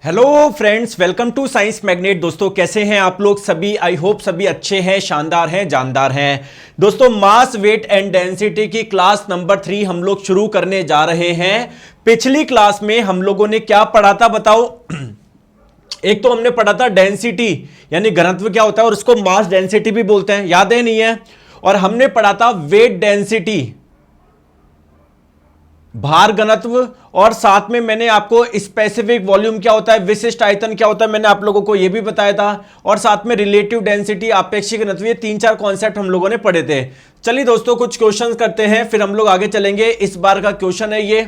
Hello friends, welcome to Science Magnet. दोस्तों कैसे हैं आप लोग सभी? आई होप सभी अच्छे हैं, शानदार हैं, जानदार हैं। दोस्तों मास वेट एंड डेंसिटी की क्लास नंबर 3 हम लोग शुरू करने जा रहे हैं। पिछली क्लास में हम लोगों ने क्या पढ़ा था बताओ? एक तो हमने पढ़ा था डेंसिटी यानी घनत्व क्या होता है, और उसको मास डेंसिटी भी बोलते हैं, याद है नहीं है? और हमने पढ़ा था वेट डेंसिटी, भार घनत्व, और साथ में मैंने आपको स्पेसिफिक वॉल्यूम क्या होता है, विशिष्ट आयतन क्या होता है, मैंने आप लोगों को यह भी बताया था। और साथ में रिलेटिव डेंसिटी, आपेक्षिक घनत्व, ये 3-4 कॉन्सेप्ट हम लोगों ने पढ़े थे। चलिए दोस्तों कुछ क्वेश्चंस करते हैं, फिर हम लोग आगे चलेंगे। इस बार का क्वेश्चन है ये,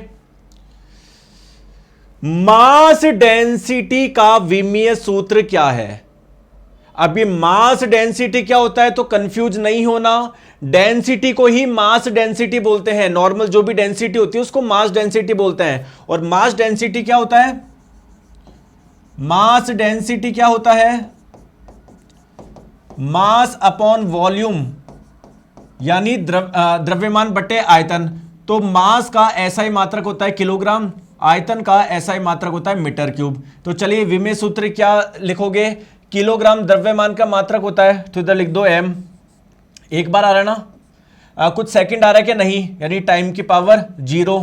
मास डेंसिटी का विमीय सूत्र क्या है? अभी मास डेंसिटी क्या होता है तो कंफ्यूज नहीं होना। डेंसिटी को ही मास डेंसिटी बोलते हैं। नॉर्मल जो भी डेंसिटी होती है उसको मास डेंसिटी बोलते हैं। और मास डेंसिटी क्या होता है? मास डेंसिटी क्या होता है? मास अपॉन वॉल्यूम यानी द्रव्यमान बटे आयतन। तो मास का एसआई मात्रक होता है किलोग्राम, आयतन का एसआई मात्रक होता है मीटर क्यूब। तो चलिए विमेय सूत्र क्या लिखोगे? किलोग्राम द्रव्यमान का मात्रक होता है, तो इधर लिख दो m। एक बार आ रहा है ना? कुछ सेकंड आ रहा है क्या? नहीं, यानी टाइम की पावर 0।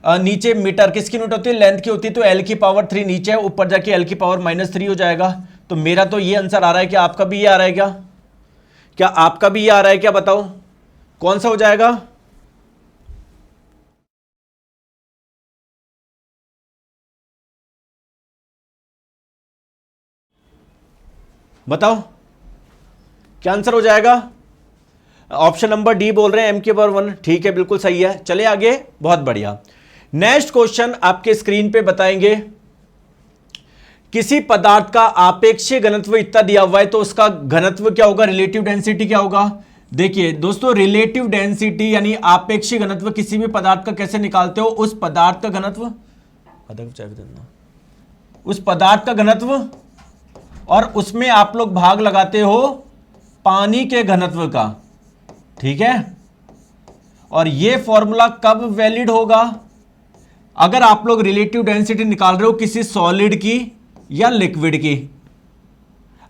नीचे मीटर किसकी यूनिट होती है? लेंथ की होती है, तो l की पावर 3 नीचे है, ऊपर जाके l की पावर -3 हो जाएगा। तो मेरा तो ये आंसर आ रहा है। क्या आपका भी ये आ रहा है? क्या आपका भी ये आ रहा है? क्या बताओ कौन सा हो जाएगा? बताओ क्या आंसर हो जाएगा? ऑप्शन नंबर डी बोल रहे हैं, m के पावर 1। ठीक है, बिल्कुल सही है। चलिए आगे, बहुत बढ़िया। नेक्स्ट क्वेश्चन आपके स्क्रीन पे बताएंगे, किसी पदार्थ का आपेक्षिक घनत्व इतना दिया हुआ है तो उसका घनत्व क्या होगा, रिलेटिव डेंसिटी क्या होगा? देखिए दोस्तों, रिलेटिव डेंसिटी यानी आपेक्षिक घनत्व किसी भी पदार्थ का कैसे निकालते हो? उस पदार्थ का घनत्व, उस पदार्थ का घनत्व, और उसमें आप लोग भाग लगाते हो पानी के घनत्व का। ठीक है, और यह फॉर्मूला कब वैलिड होगा? अगर आप लोग रिलेटिव डेंसिटी निकाल रहे हो किसी सॉलिड की या लिक्विड की।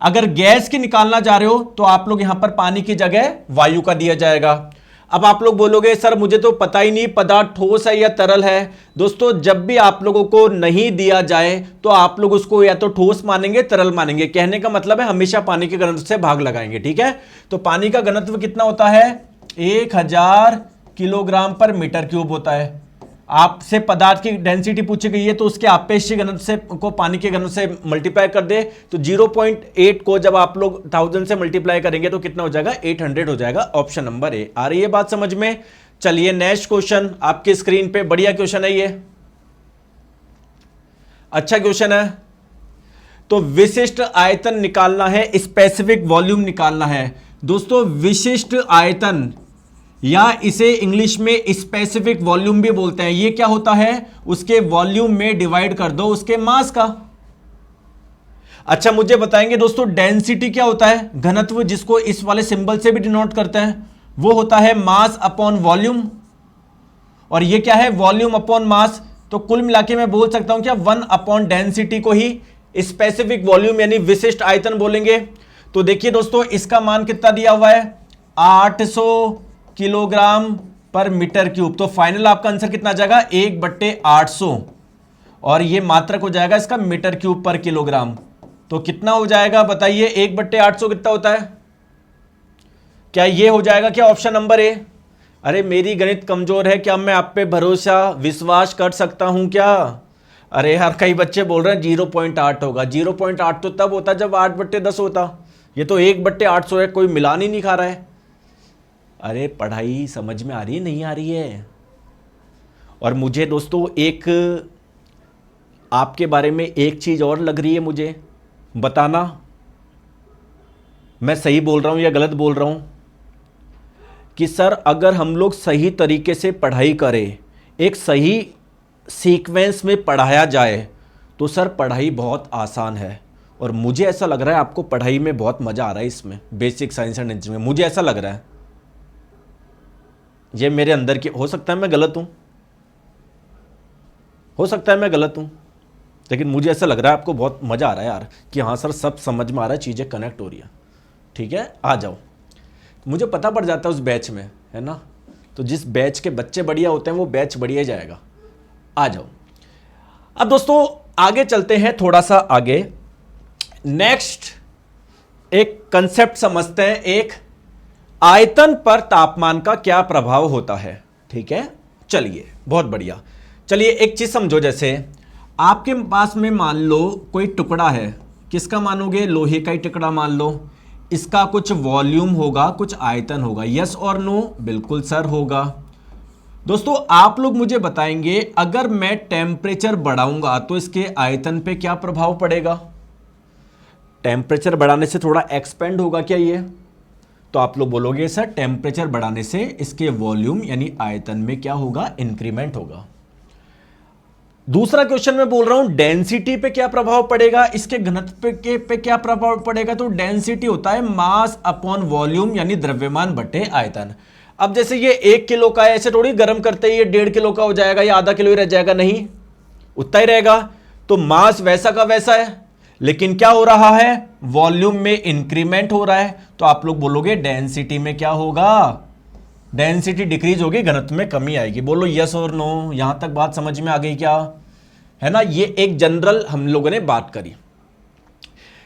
अगर गैस की निकालना जा रहे हो तो आप लोग यहां पर पानी की जगह वायु का दिया जाएगा। अब आप लोग बोलोगे सर मुझे तो पता ही नहीं पदार्थ ठोस है या तरल है। दोस्तों जब भी आप लोगों को नहीं दिया जाए तो आप लोग उसको या तो ठोस मानेंगे, तरल मानेंगे। कहने का मतलब है हमेशा पानी के घनत्व से भाग लगाएंगे। ठीक है, तो पानी का घनत्व कितना होता है? 1000 किलोग्राम पर मीटर क्यूब होता है। आपसे पदार्थ की डेंसिटी पूछी गई है तो उसके आपेक्षिक घनत्व से को पानी के घनत्व से मल्टीप्लाई कर दे, तो 0.8 को जब आप लोग 1000 से मल्टीप्लाई करेंगे तो कितना हो जाएगा? 800 हो जाएगा। Option number A. आ रही है बात समझ में? चलिए नेक्स्ट क्वेश्चन आपके स्क्रीन पे, बढ़िया क्वेश्चन है ये, अच्छा क्वेश्चन है। तो विशिष्ट आयतन निकालना है, स्पेसिफिक वॉल्यूम निकालना है। दोस्तों विशिष्ट आयतन या इसे इंग्लिश में स्पेसिफिक वॉल्यूम भी बोलते हैं। ये क्या होता है? उसके वॉल्यूम में डिवाइड कर दो उसके मास का। अच्छा मुझे बताएंगे दोस्तों डेंसिटी क्या होता है? घनत्व, जिसको इस वाले सिंबल से भी डिनोट करते हैं, वो होता है मास अपॉन वॉल्यूम। और ये क्या है? Volume upon mass. तो कुल मिला के मैं बोल सकता हूं क्या 1 अपॉन डेंसिटी को ही स्पेसिफिक वॉल्यूम यानी विशिष्ट आयतन बोलेंगे। तो देखिए दोस्तों इसका मान कितना दिया हुआ है? 800 किलोग्राम पर मीटर क्यूब। तो फाइनल आपका आंसर कितना आ जाएगा? 1/800, और ये मात्रक हो जाएगा इसका मीटर क्यूब पर किलोग्राम। तो कितना हो जाएगा बताइए? 1/800 कितना होता है? क्या ये हो जाएगा क्या ऑप्शन नंबर ए? अरे मेरी गणित कमजोर है, क्या मैं आप पे भरोसा विश्वास कर सकता हूं क्या? अरे यार कई बच्चे बोल रहे हैं 0.8 होगा। 0.8 तो तब होता जब 8/10 होता। ये तो 1/800 है, कोई मिलान ही नहीं खा रहा है। अरे पढ़ाई समझ में आ रही है नहीं आ रही है? और मुझे दोस्तों एक आपके बारे में एक चीज़ और लग रही है, मुझे बताना मैं सही बोल रहा हूं या गलत बोल रहा हूं। कि सर अगर हम लोग सही तरीके से पढ़ाई करें, एक सही सीक्वेंस में पढ़ाया जाए तो सर पढ़ाई बहुत आसान है। और मुझे ऐसा लग रहा है आपको पढ़ाई में बहुत मज़ा आ रहा है इसमें, बेसिक साइंस एंड इंजीनियरिंग में। मुझे ऐसा लग रहा है, ये मेरे अंदर की, हो सकता है मैं गलत हूं, हो सकता है मैं गलत हूं। लेकिन मुझे ऐसा लग रहा है आपको बहुत मज़ा आ रहा है यार कि हाँ सर सब समझ में आ रहा है, चीज़ें कनेक्ट हो रही है। ठीक है, आ जाओ। मुझे पता पड़ जाता है उस बैच में, है ना। तो जिस बैच के बच्चे बढ़िया होते हैं वो बैच बढ़िया जाएगा। आ जाओ। अब दोस्तों आगे चलते हैं, थोड़ा सा आगे। नेक्स्ट एक कंसेप्ट समझते हैं, एक आयतन पर तापमान का क्या प्रभाव होता है। ठीक है, चलिए बहुत बढ़िया। चलिए एक चीज समझो, जैसे आपके पास में मान लो कोई टुकड़ा है, किसका मानोगे, लोहे का ही टुकड़ा मान लो, इसका कुछ वॉल्यूम होगा, कुछ आयतन होगा, यस और नो, बिल्कुल सर होगा। दोस्तों आप लोग मुझे बताएंगे अगर मैं टेम्परेचर बढ़ाऊंगा तो इसके आयतन पे क्या प्रभाव पड़ेगा। टेम्परेचर बढ़ाने से थोड़ा एक्सपेंड होगा क्या ये, तो आप लोग बोलोगे सर टेम्परेचर बढ़ाने से इसके वॉल्यूम यानी आयतन में क्या होगा, इंक्रीमेंट होगा। दूसरा क्वेश्चन मैं बोल रहा हूं डेंसिटी पे क्या प्रभाव पड़ेगा, इसके घनत्व पे क्या प्रभाव पड़ेगा, तो डेंसिटी होता है मास अपॉन वॉल्यूम यानी द्रव्यमान बटे आयतन। अब जैसे ये 1 किलो का है, ऐसे थोड़ी गर्म करते ही ये 1.5 किलो का हो जाएगा या आधा किलो ही रह जाएगा, नहीं उतना ही रहेगा। तो मास वैसा का वैसा है, लेकिन क्या हो रहा है, वॉल्यूम में इंक्रीमेंट हो रहा है। तो आप लोग बोलोगे डेंसिटी में क्या होगा, डेंसिटी डिक्रीज होगी, घनत्व में कमी आएगी। बोलो यस और नो, यहां तक बात समझ में आ गई क्या, है ना। ये एक जनरल हम लोगों ने बात करी।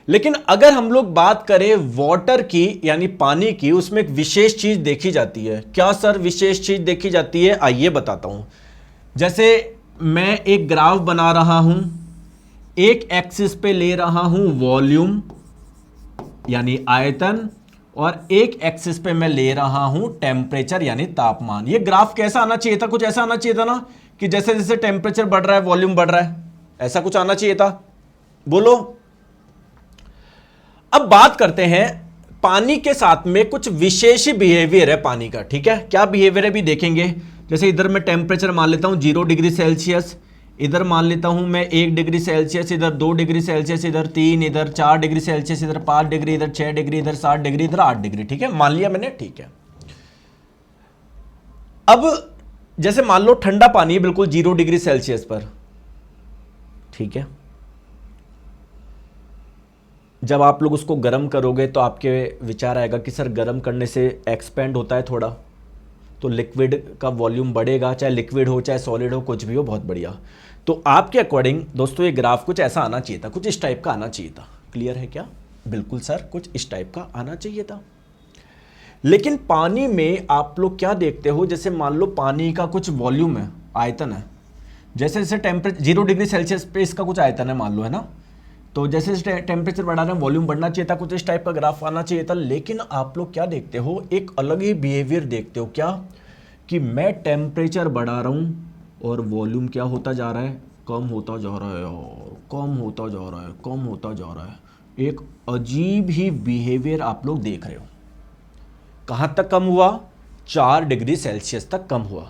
लेकिन अगर हम लोग बात करें वाटर की यानी पानी की, उसमें एक विशेष चीज देखी जाती है। क्या सर विशेष चीज देखी जाती है, आइए बताता हूं। जैसे मैं एक ग्राफ बना रहा हूं, एक एक्सिस पे ले रहा हूं वॉल्यूम यानी आयतन, और एक एक्सिस पे मैं ले रहा हूं टेम्परेचर यानी तापमान। ये ग्राफ कैसा आना चाहिए था, कुछ ऐसा आना चाहिए था ना, कि जैसे जैसे टेम्परेचर बढ़ रहा है वॉल्यूम बढ़ रहा है, ऐसा कुछ आना चाहिए था। बोलो। अब बात करते हैं पानी के साथ में कुछ विशेष बिहेवियर है पानी का। ठीक है, क्या बिहेवियर है भी देखेंगे। जैसे इधर मैं टेम्परेचर मान लेता हूं 0 डिग्री सेल्सियस, इधर मान लेता हूं मैं 1 डिग्री सेल्सियस, इधर 2 डिग्री सेल्सियस, इधर 3, इधर 4 डिग्री सेल्सियस, इधर 5 डिग्री, इधर 6 डिग्री, इधर 7 डिग्री, इधर 8 डिग्री। ठीक है, मान लिया मैंने। ठीक है, अब जैसे मान लो ठंडा पानी है बिल्कुल 0 डिग्री सेल्सियस पर। ठीक है, जब आप लोग उसको गर्म करोगे तो आपके विचार आएगा कि सर गर्म करने से एक्सपेंड होता है थोड़ा, तो लिक्विड का वॉल्यूम बढ़ेगा, चाहे लिक्विड हो चाहे सॉलिड हो, कुछ भी हो, बहुत बढ़िया। तो आपके अकॉर्डिंग दोस्तों ये ग्राफ कुछ ऐसा आना चाहिए था, कुछ इस टाइप का आना चाहिए था। क्लियर है क्या, बिल्कुल सर कुछ इस टाइप का आना चाहिए था। लेकिन पानी में आप लोग क्या देखते हो, जैसे मान लो पानी का कुछ वॉल्यूम है, आयतन है, जैसे जैसे टेम्परेचर 0 डिग्री सेल्सियस पे इसका कुछ आयतन है मान लो, है ना। तो जैसे जैसे टेम्परेचर बढ़ा रहे हैं वॉल्यूम बढ़ना चाहिए था, कुछ इस टाइप का ग्राफ आना चाहिए था। लेकिन आप लोग क्या देखते हो, एक अलग ही बिहेवियर देखते हो। क्या, कि मैं टेम्परेचर बढ़ा रहा हूं और वॉल्यूम क्या होता जा रहा है, कम होता जा रहा है, और कम होता जा रहा है, कम होता जा रहा है। एक अजीब ही बिहेवियर आप लोग देख रहे हो। कहां तक कम हुआ, 4 डिग्री सेल्सियस तक कम हुआ।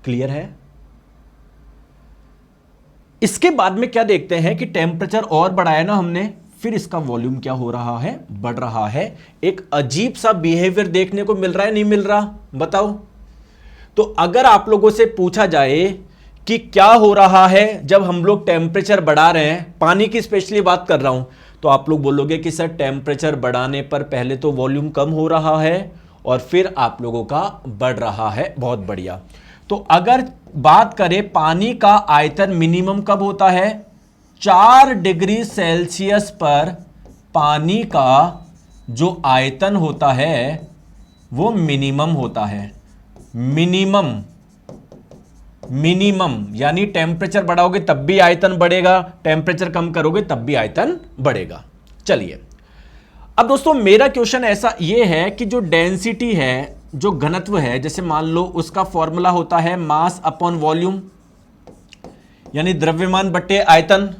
क्लियर है। इसके बाद में क्या देखते हैं कि टेम्परेचर और बढ़ाया ना हमने, फिर इसका वॉल्यूम क्या हो रहा है, बढ़ रहा है। एक अजीब सा बिहेवियर देखने को मिल रहा है, नहीं मिल रहा, बताओ। तो अगर आप लोगों से पूछा जाए कि क्या हो रहा है जब हम लोग टेम्परेचर बढ़ा रहे हैं, पानी की स्पेशली बात कर रहा हूं, तो आप लोग बोलोगे कि सर टेम्परेचर बढ़ाने पर पहले तो वॉल्यूम कम हो रहा है और फिर आप लोगों का बढ़ रहा है। बहुत बढ़िया। तो अगर बात करें पानी का आयतन मिनिमम कब होता है, 4 डिग्री सेल्सियस पर पानी का जो आयतन होता है वो मिनिमम होता है। मिनिमम, मिनिमम यानी टेम्परेचर बढ़ाओगे तब भी आयतन बढ़ेगा, टेम्परेचर कम करोगे तब भी आयतन बढ़ेगा। चलिए अब दोस्तों मेरा क्वेश्चन ऐसा ये है कि जो डेंसिटी है, जो घनत्व है, जैसे मान लो उसका फॉर्मूला होता है मास अपॉन वॉल्यूम यानी द्रव्यमान बटे आयतन।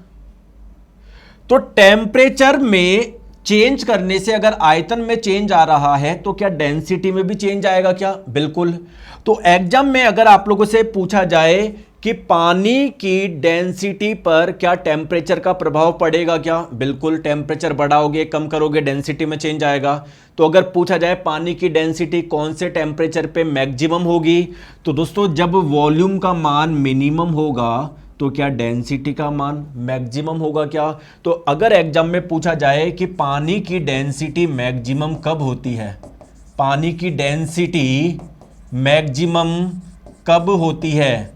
तो टेम्परेचर में चेंज करने से अगर आयतन में चेंज आ रहा है तो क्या डेंसिटी में भी चेंज आएगा क्या, बिल्कुल। तो एग्जाम में अगर आप लोगों से पूछा जाए कि पानी की डेंसिटी पर क्या टेम्परेचर का प्रभाव पड़ेगा क्या, बिल्कुल। टेम्परेचर बढ़ाओगे कम करोगे डेंसिटी में चेंज आएगा। तो अगर पूछा जाए पानी की डेंसिटी कौन से टेम्परेचर पे मैक्सिमम होगी, तो दोस्तों जब वॉल्यूम का मान मिनिमम होगा तो क्या डेंसिटी का मान मैक्सिमम होगा क्या? तो अगर एग्जाम में पूछा जाए कि पानी की डेंसिटी मैक्सिमम कब होती है, पानी की डेंसिटी मैक्सिमम कब होती है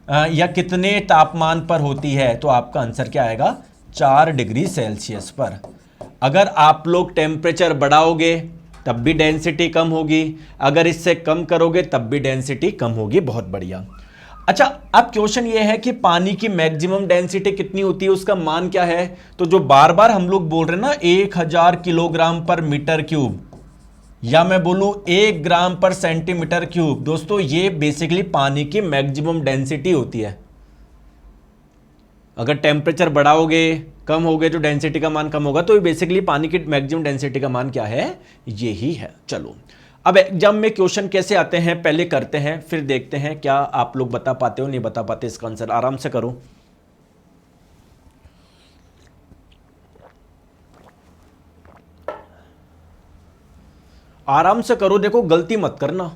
या कितने तापमान पर होती है, तो आपका आंसर क्या आएगा? 4 डिग्री सेल्सियस पर। अगर आप लोग टेम्परेचर बढ़ाओगे तब भी डेंसिटी कम होगी, अगर इससे कम करोगे तब भी डेंसिटी कम होगी। बहुत बढ़िया। अच्छा, अब क्वेश्चन ये है कि पानी की मैक्सिमम डेंसिटी कितनी होती है, उसका मान क्या है? तो जो बार बार हम लोग बोल रहे हैं ना 1000 किलोग्राम पर मीटर क्यूब, या मैं बोलूं 1 ग्राम पर सेंटीमीटर क्यूब, दोस्तों ये बेसिकली पानी की मैक्सिमम डेंसिटी होती है। अगर टेम्परेचर बढ़ाओगे कम होगे तो डेंसिटी का मान कम होगा, तो ये बेसिकली पानी की मैक्सिमम डेंसिटी का मान क्या है? यही है। चलो, अब एग्जाम में क्वेश्चन कैसे आते हैं पहले करते हैं, फिर देखते हैं क्या आप लोग बता पाते हो नहीं बता पाते। इसका आंसर आराम से करो। आराम से करो, देखो गलती मत करना।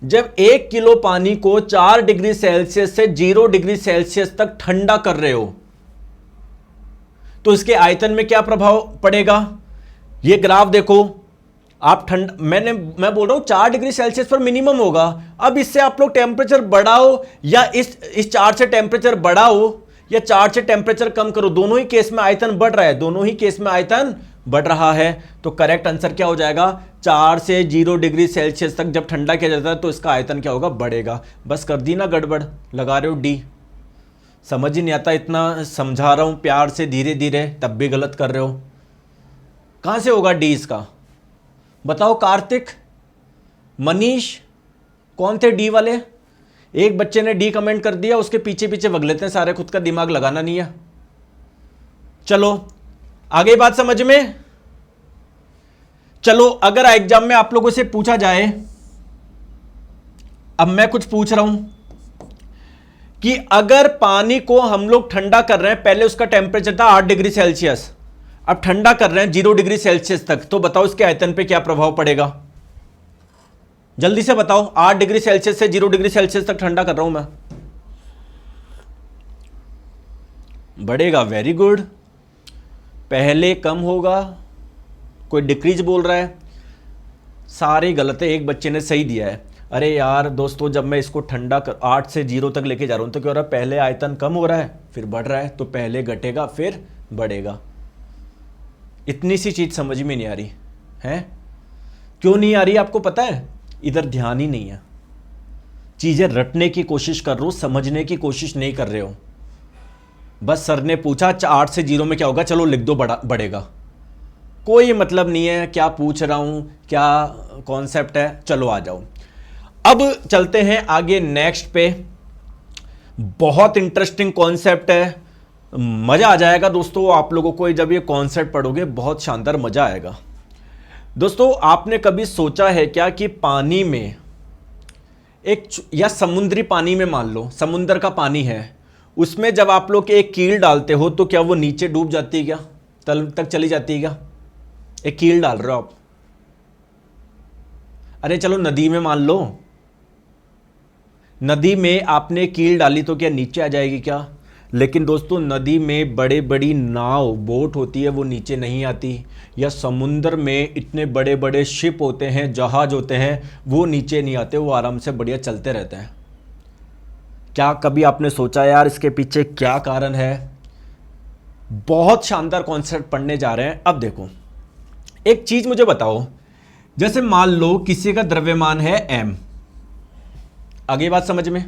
जब 1 किलो पानी को 4 डिग्री सेल्सियस से 0 डिग्री सेल्सियस तक ठंडा कर रहे हो तो इसके आयतन में क्या प्रभाव पड़ेगा? ये ग्राफ देखो आप, मैं बोल रहा हूं 4 डिग्री सेल्सियस पर मिनिमम होगा। अब इससे आप लोग टेम्परेचर बढ़ाओ या इस 4 से टेम्परेचर बढ़ाओ या 4 से टेम्परेचर कम करो, दोनों ही केस में आयतन बढ़ रहा है, दोनों ही केस में आयतन बढ़ रहा है। तो करेक्ट आंसर क्या हो जाएगा? 4 से 0 डिग्री सेल्सियस तक जब ठंडा किया जाता है तो इसका आयतन क्या होगा? बढ़ेगा। बस कर दी ना गड़बड़, लगा रहे हो डी। समझ ही नहीं आता, इतना समझा रहा हूं प्यार से धीरे धीरे, तब भी गलत कर रहे हो। कहां से होगा डी इसका? बताओ कार्तिक, मनीष, कौन थे डी वाले? एक बच्चे ने डी कमेंट कर दिया, उसके पीछे पीछे भग लेते हैं सारे, खुद का दिमाग लगाना नहीं है। चलो आगे बात समझ में। चलो, अगर एग्जाम में आप लोगों से पूछा जाए, अब मैं कुछ पूछ रहा हूं कि अगर पानी को हम लोग ठंडा कर रहे हैं, पहले उसका टेम्परेचर था 8 डिग्री सेल्सियस, अब ठंडा कर रहे हैं 0 डिग्री सेल्सियस तक, तो बताओ इसके आयतन पे क्या प्रभाव पड़ेगा? जल्दी से बताओ। 8 डिग्री सेल्सियस से 0 डिग्री सेल्सियस तक ठंडा कर रहा हूं मैं, बढ़ेगा। Very good. पहले कम होगा, कोई डिक्रीज बोल रहा है, सारे गलत है, एक बच्चे ने सही दिया है। अरे यार दोस्तों, जब मैं इसको ठंडा कर 8 से 0 तक लेके जा रहा हूं तो क्या हो रहा है? पहले आयतन कम हो रहा है फिर बढ़ रहा है, तो पहले घटेगा फिर बढ़ेगा। इतनी सी चीज समझ में नहीं आ रही है। क्यों नहीं आ रही आपको पता है? इधर ध्यान ही नहीं है, चीजें रटने की कोशिश कर रहे हो, समझने की कोशिश नहीं कर रहे हो। बस सर ने पूछा 8 से 0 में क्या होगा, चलो लिख दो बढ़ेगा। कोई मतलब नहीं है क्या पूछ रहा हूं, क्या कॉन्सेप्ट है। चलो आ जाओ, अब चलते हैं आगे नेक्स्ट पे। बहुत इंटरेस्टिंग कॉन्सेप्ट है, मजा आ जाएगा दोस्तों आप लोगों को जब ये कॉन्सेप्ट पढ़ोगे, बहुत शानदार मजा आएगा। दोस्तों, आपने कभी सोचा है क्या कि पानी में या समुद्री पानी में, मान लो समुद्र का पानी है, उसमें जब आप लोग एक कील डालते हो तो क्या वो नीचे डूब जाती है? क्या तल तक चली जाती है? क्या एक कील डाल रहे हो आप, अरे चलो नदी में मान लो, नदी में आपने कील डाली तो क्या नीचे आ जाएगी क्या? लेकिन दोस्तों, नदी में बड़े बड़ी नाव, बोट होती है, वो नीचे नहीं आती। या समुद्र में इतने बड़े बड़े शिप होते हैं, जहाज होते हैं, वो नीचे नहीं आते, वो आराम से बढ़िया चलते रहते हैं। क्या कभी आपने सोचा यार इसके पीछे क्या कारण है? बहुत शानदार कॉन्सेप्ट पढ़ने जा रहे हैं। अब देखो, एक चीज मुझे बताओ, जैसे मान लो किसी का द्रव्यमान है m, आगे बात समझ में,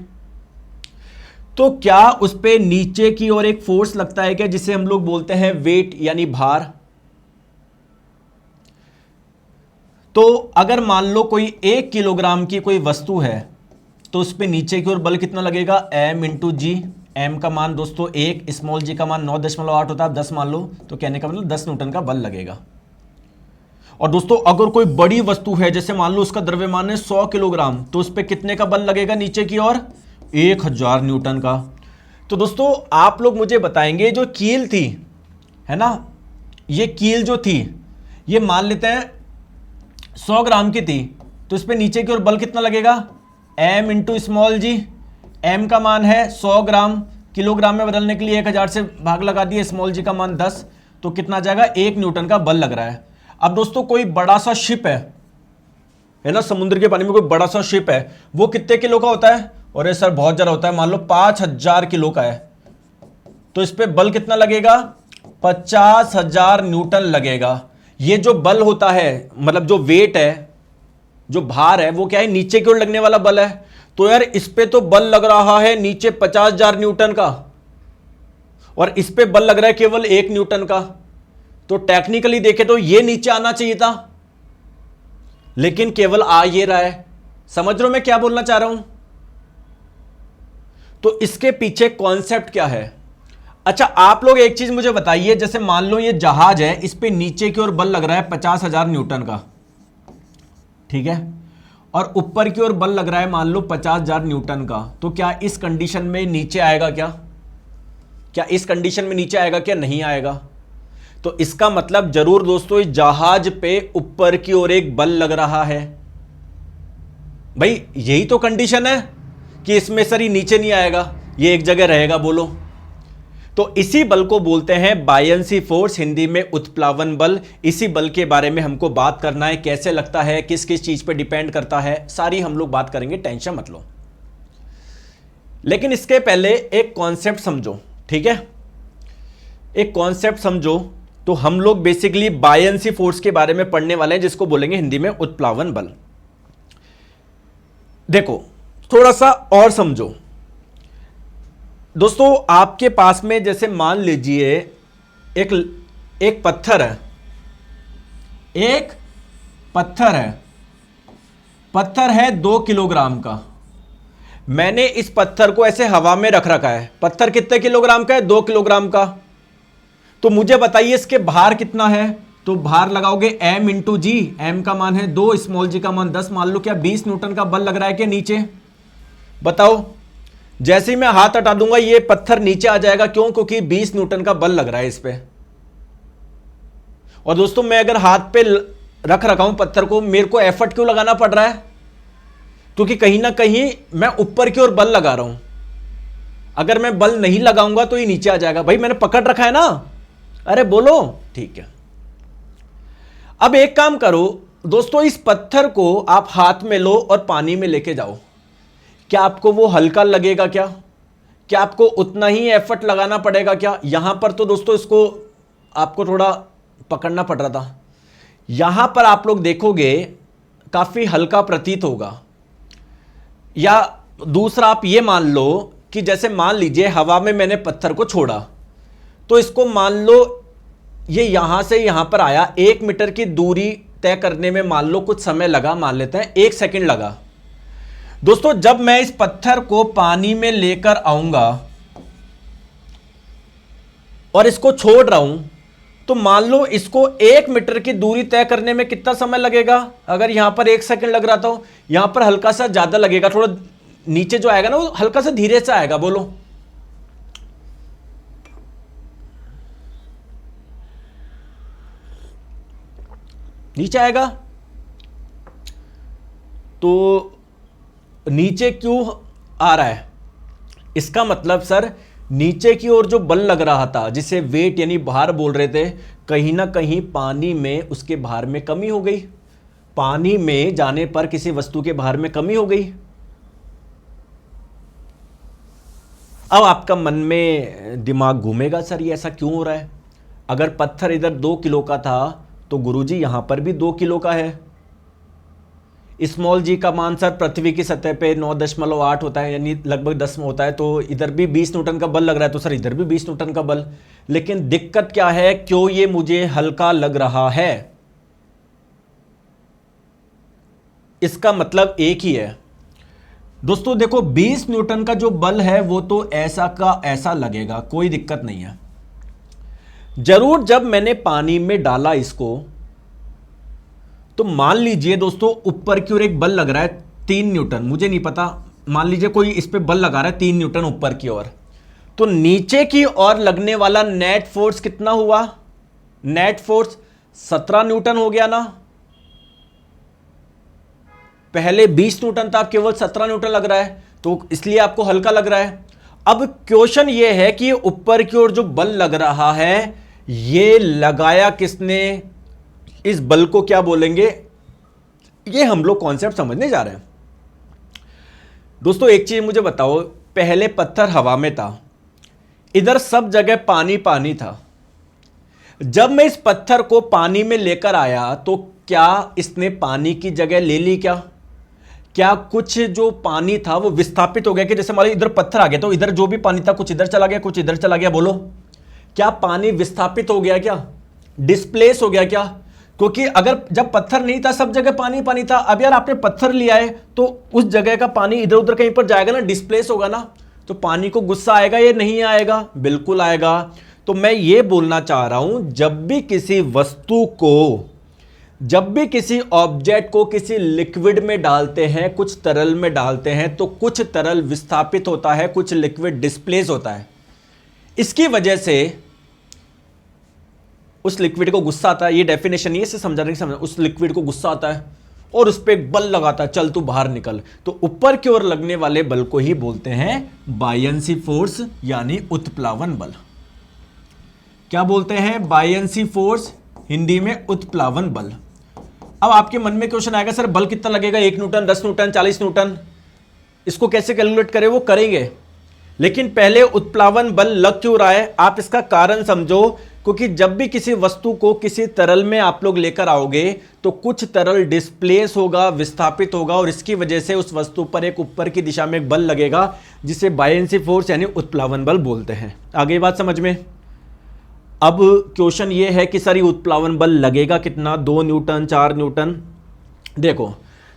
तो क्या उस पे नीचे की ओर एक फोर्स लगता है क्या, जिसे हम लोग बोलते हैं वेट यानी भार? तो अगर मान लो कोई 1 किलोग्राम की कोई वस्तु है तो उस पे नीचे की ओर बल कितना लगेगा? m इंटू जी। m का मान दोस्तों 1, स्मॉल g का मान 9.8 होता है, 10 मान लो, तो कहने का मतलब 10 न्यूटन का बल लगेगा। और दोस्तों, अगर कोई बड़ी वस्तु है, जैसे मान लो उसका द्रव्यमान है 100 किलोग्राम, तो उस पे कितने का बल लगेगा नीचे की ओर? 1000 न्यूटन का। तो दोस्तों, आप लोग मुझे बताएंगे, जो कील थी, है ना, ये कील जो थी, ये मान लेते हैं 100 ग्राम की थी, तो इस पे नीचे की ओर बल कितना लगेगा? m इंटू स्मॉल जी। m का मान है 100 ग्राम, किलोग्राम में बदलने के लिए 1000 से भाग लगा दिए, स्मॉल जी का मान 10, तो कितना आ जाएगा, 1 न्यूटन का बल लग रहा है। अब दोस्तों कोई बड़ा सा शिप है ना, समुद्र के पानी में कोई बड़ा सा शिप है, वो कितने किलो का होता है, और ये सर बहुत ज्यादा होता है, मान लो 5000 किलो का है, तो इस पे बल कितना लगेगा, 50,000 न्यूटन लगेगा। ये जो बल होता है, मतलब जो वेट है, जो भार है, वो क्या है, नीचे की ओर लगने वाला बल है। तो यार इस पे तो बल लग रहा है नीचे 50,000 न्यूटन का, और इस पे बल लग रहा है केवल 1 न्यूटन का, तो टेक्निकली देखे तो ये नीचे आना चाहिए था, लेकिन केवल आ ये रहा है। समझ रहे हो मैं क्या बोलना चाह रहा हूं? तो इसके पीछे कॉन्सेप्ट क्या है? अच्छा, आप लोग एक चीज मुझे बताइए, जैसे मान लो ये जहाज है, इस पे नीचे की ओर बल लग रहा है 50,000 न्यूटन का, ठीक है, और ऊपर की ओर बल लग रहा है मान लो 50,000 न्यूटन का, तो क्या इस कंडीशन में नीचे आएगा? क्या इस कंडीशन में नीचे आएगा? क्या नहीं आएगा? तो इसका मतलब जरूर दोस्तों इस जहाज पे ऊपर की ओर एक बल लग रहा है। भाई यही तो कंडीशन है कि इसमें सर ये नीचे नहीं आएगा, ये एक जगह रहेगा। बोलो, तो इसी बल को बोलते हैं बायंसी फोर्स, हिंदी में उत्प्लावन बल। इसी बल के बारे में हमको बात करना है, कैसे लगता है, किस किस चीज पे डिपेंड करता है, सारी हम लोग बात करेंगे, टेंशन मत लो। लेकिन इसके पहले एक कॉन्सेप्ट समझो, ठीक है, एक कॉन्सेप्ट समझो। तो हम लोग बेसिकली बायंसी फोर्स के बारे में पढ़ने वाले हैं, जिसको बोलेंगे हिंदी में उत्प्लावन बल। देखो थोड़ा सा और समझो दोस्तों, आपके पास में जैसे मान लीजिए एक पत्थर है, एक पत्थर है 2 किलोग्राम का। मैंने इस पत्थर को ऐसे हवा में रख रखा है। पत्थर कितने किलोग्राम का है? 2 किलोग्राम का। तो मुझे बताइए इसके भार कितना है? तो भार लगाओगे m इंटू जी, एम का मान है 2, स्मॉल जी का मान 10, मान लो क्या 20 न्यूटन का बल लग रहा है क्या नीचे? बताओ। जैसे ही मैं हाथ हटा दूंगा ये पत्थर नीचे आ जाएगा। क्यों? क्योंकि 20 न्यूटन का बल लग रहा है इस पे। और दोस्तों मैं अगर हाथ पे रख रखा हूं पत्थर को, मेरे को एफर्ट क्यों लगाना पड़ रहा है? क्योंकि कहीं ना कहीं मैं ऊपर की ओर बल लगा रहा हूं। अगर मैं बल नहीं लगाऊंगा तो ये नीचे आ जाएगा। भाई मैंने पकड़ रखा है ना। अरे बोलो, ठीक है। अब एक काम करो दोस्तों, इस पत्थर को आप हाथ में लो और पानी में लेके जाओ। क्या आपको वो हल्का लगेगा? क्या आपको उतना ही एफर्ट लगाना पड़ेगा क्या? यहां पर तो दोस्तों इसको आपको थोड़ा पकड़ना पड़ रहा था, यहां पर आप लोग देखोगे काफी हल्का प्रतीत होगा। या दूसरा आप ये मान लो कि जैसे मान लीजिए हवा में मैंने पत्थर को छोड़ा, तो इसको मान लो ये यहां से यहां पर आया, 1 मीटर की दूरी तय करने में मान लो कुछ समय लगा, मान लेते हैं 1 सेकंड लगा। दोस्तों जब मैं इस पत्थर को पानी में लेकर आऊंगा और इसको छोड़ रहा हूं, तो मान लो इसको 1 मीटर की दूरी तय करने में कितना समय लगेगा? अगर यहां पर 1 सेकंड लग रहा था, यहां पर हल्का सा ज्यादा लगेगा। थोड़ा नीचे जो आएगा ना वो हल्का सा धीरे से आएगा। बोलो, नीचे आएगा। तो नीचे क्यों आ रहा है? इसका मतलब सर नीचे की ओर जो बल लग रहा था, जिसे वेट यानी भार बोल रहे थे, कहीं ना कहीं पानी में उसके भार में कमी हो गई। पानी में जाने पर किसी वस्तु के भार में कमी हो गई। अब आपका मन में दिमाग घूमेगा, सर ये ऐसा क्यों हो रहा है? अगर पत्थर इधर 2 किलो का था तो गुरुजी यहां पर भी 2 किलो का है। स्मॉल जी का मान सर पृथ्वी की सतह पे 9.8 होता है, यानी लगभग 10 में होता है। तो इधर भी 20 न्यूटन का बल लग रहा है, तो सर इधर भी 20 न्यूटन का बल। लेकिन दिक्कत क्या है? क्यों ये मुझे हल्का लग रहा है? इसका मतलब एक ही है दोस्तों। देखो 20 न्यूटन का जो बल है वो तो ऐसा का ऐसा लगेगा, कोई दिक्कत नहीं है। जरूर जब मैंने पानी में डाला इसको, तो मान लीजिए दोस्तों ऊपर की ओर एक बल लग रहा है 3 न्यूटन, मुझे नहीं पता, मान लीजिए कोई इस पे बल लगा रहा है 3 न्यूटन ऊपर की ओर, तो नीचे की ओर लगने वाला नेट फोर्स कितना हुआ? नेट फोर्स 17 न्यूटन हो गया ना। पहले 20 न्यूटन था, अब केवल 17 न्यूटन लग रहा है, तो इसलिए आपको हल्का लग रहा है। अब क्वेश्चन ये है कि ऊपर की ओर जो बल लग रहा है, ये लगाया किसने, इस बल को क्या बोलेंगे, ये हम लोग कॉन्सेप्ट समझने जा रहे हैं। दोस्तों एक चीज मुझे बताओ, पहले पत्थर हवा में था, इधर सब जगह पानी पानी था, जब मैं इस पत्थर को पानी में लेकर आया तो क्या इसने पानी की जगह ले ली, क्या कुछ जो पानी था वो विस्थापित हो गया, कि जैसे मान लो इधर पत्थर आ गया तो इधर जो भी पानी था कुछ इधर चला गया कुछ इधर चला गया, बोलो क्या पानी विस्थापित हो गया, क्या डिस्प्लेस हो गया क्या? क्योंकि अगर जब पत्थर नहीं था सब जगह पानी पानी था, अब यार आपने पत्थर लिया है तो उस जगह का पानी इधर उधर कहीं पर जाएगा ना, डिस्प्लेस होगा ना, तो पानी को गुस्सा आएगा या नहीं आएगा? बिल्कुल आएगा। तो मैं ये बोलना चाह रहा हूं, जब भी किसी वस्तु को, जब भी किसी ऑब्जेक्ट को किसी लिक्विड में डालते हैं, कुछ तरल में डालते हैं, तो कुछ तरल विस्थापित होता है, कुछ लिक्विड डिस्प्लेस होता है। इसकी वजह से उस लिक्विड को गुस्सा आता है, ये डेफिनेशन ये से समझा नहीं समझा, उस लिक्विड को गुस्सा आता है और उस पर एक बल लगाता है, चल तू बाहर निकल। तो ऊपर की ओर लगने वाले बल को ही बोलते हैं बायंसी फोर्स, यानी उत्प्लावन बल। क्या बोलते हैं? बायंसी फोर्स, हिंदी में उत्प्लावन बल। अब आपके मन में क्वेश्चन आएगा, सर बल कितना लगेगा, 1 न्यूटन, 10 न्यूटन, 40 न्यूटन, इसको कैसे कैलकुलेट करें? वो करेंगे, लेकिन पहले उत्प्लावन बल लग क्यों रहा है, आप इसका कारण समझो। क्योंकि जब भी किसी वस्तु को किसी तरल में आप लोग लेकर आओगे तो कुछ तरल डिस्प्लेस होगा, विस्थापित होगा, और इसकी वजह से उस वस्तु पर एक ऊपर की दिशा में एक बल लगेगा, जिसे बायंसी फोर्स यानी उत्प्लावन बल बोलते हैं। आगे बात समझ में? अब क्वेश्चन ये है कि सर ये उत्प्लावन बल लगेगा कितना, 2 न्यूटन, 4 न्यूटन? देखो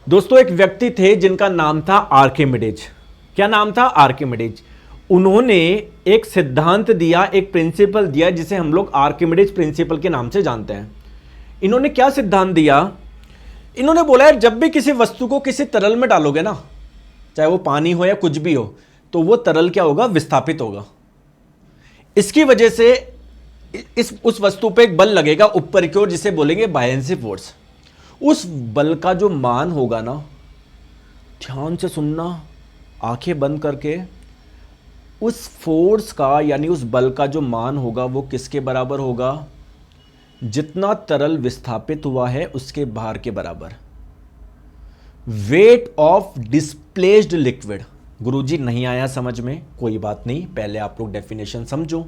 दोस्तों, एक व्यक्ति थे जिनका नाम था आर्किमिडीज। क्या नाम था? आर्किमिडीज। उन्होंने एक सिद्धांत दिया, एक प्रिंसिपल दिया, जिसे हम लोग आर्किमिडीज प्रिंसिपल के नाम से जानते हैं। इन्होंने क्या सिद्धांत दिया? इन्होंने बोला यार जब भी किसी वस्तु को किसी तरल में डालोगे ना, चाहे वो पानी हो या कुछ भी हो, तो वो तरल क्या होगा? विस्थापित होगा। इसकी वजह से उस वस्तु पे एक बल लगेगा ऊपर की ओर, जिसे बोलेंगे बायंसी फोर्स। उस बल का जो मान होगा ना, ध्यान से सुनना, आंखें बंद करके, उस फोर्स का यानी उस बल का जो मान होगा वो किसके बराबर होगा? जितना तरल विस्थापित हुआ है उसके भार के बराबर। Weight of displaced liquid. गुरुजी नहीं आया समझ में? कोई बात नहीं, पहले आप लोग डेफिनेशन समझो।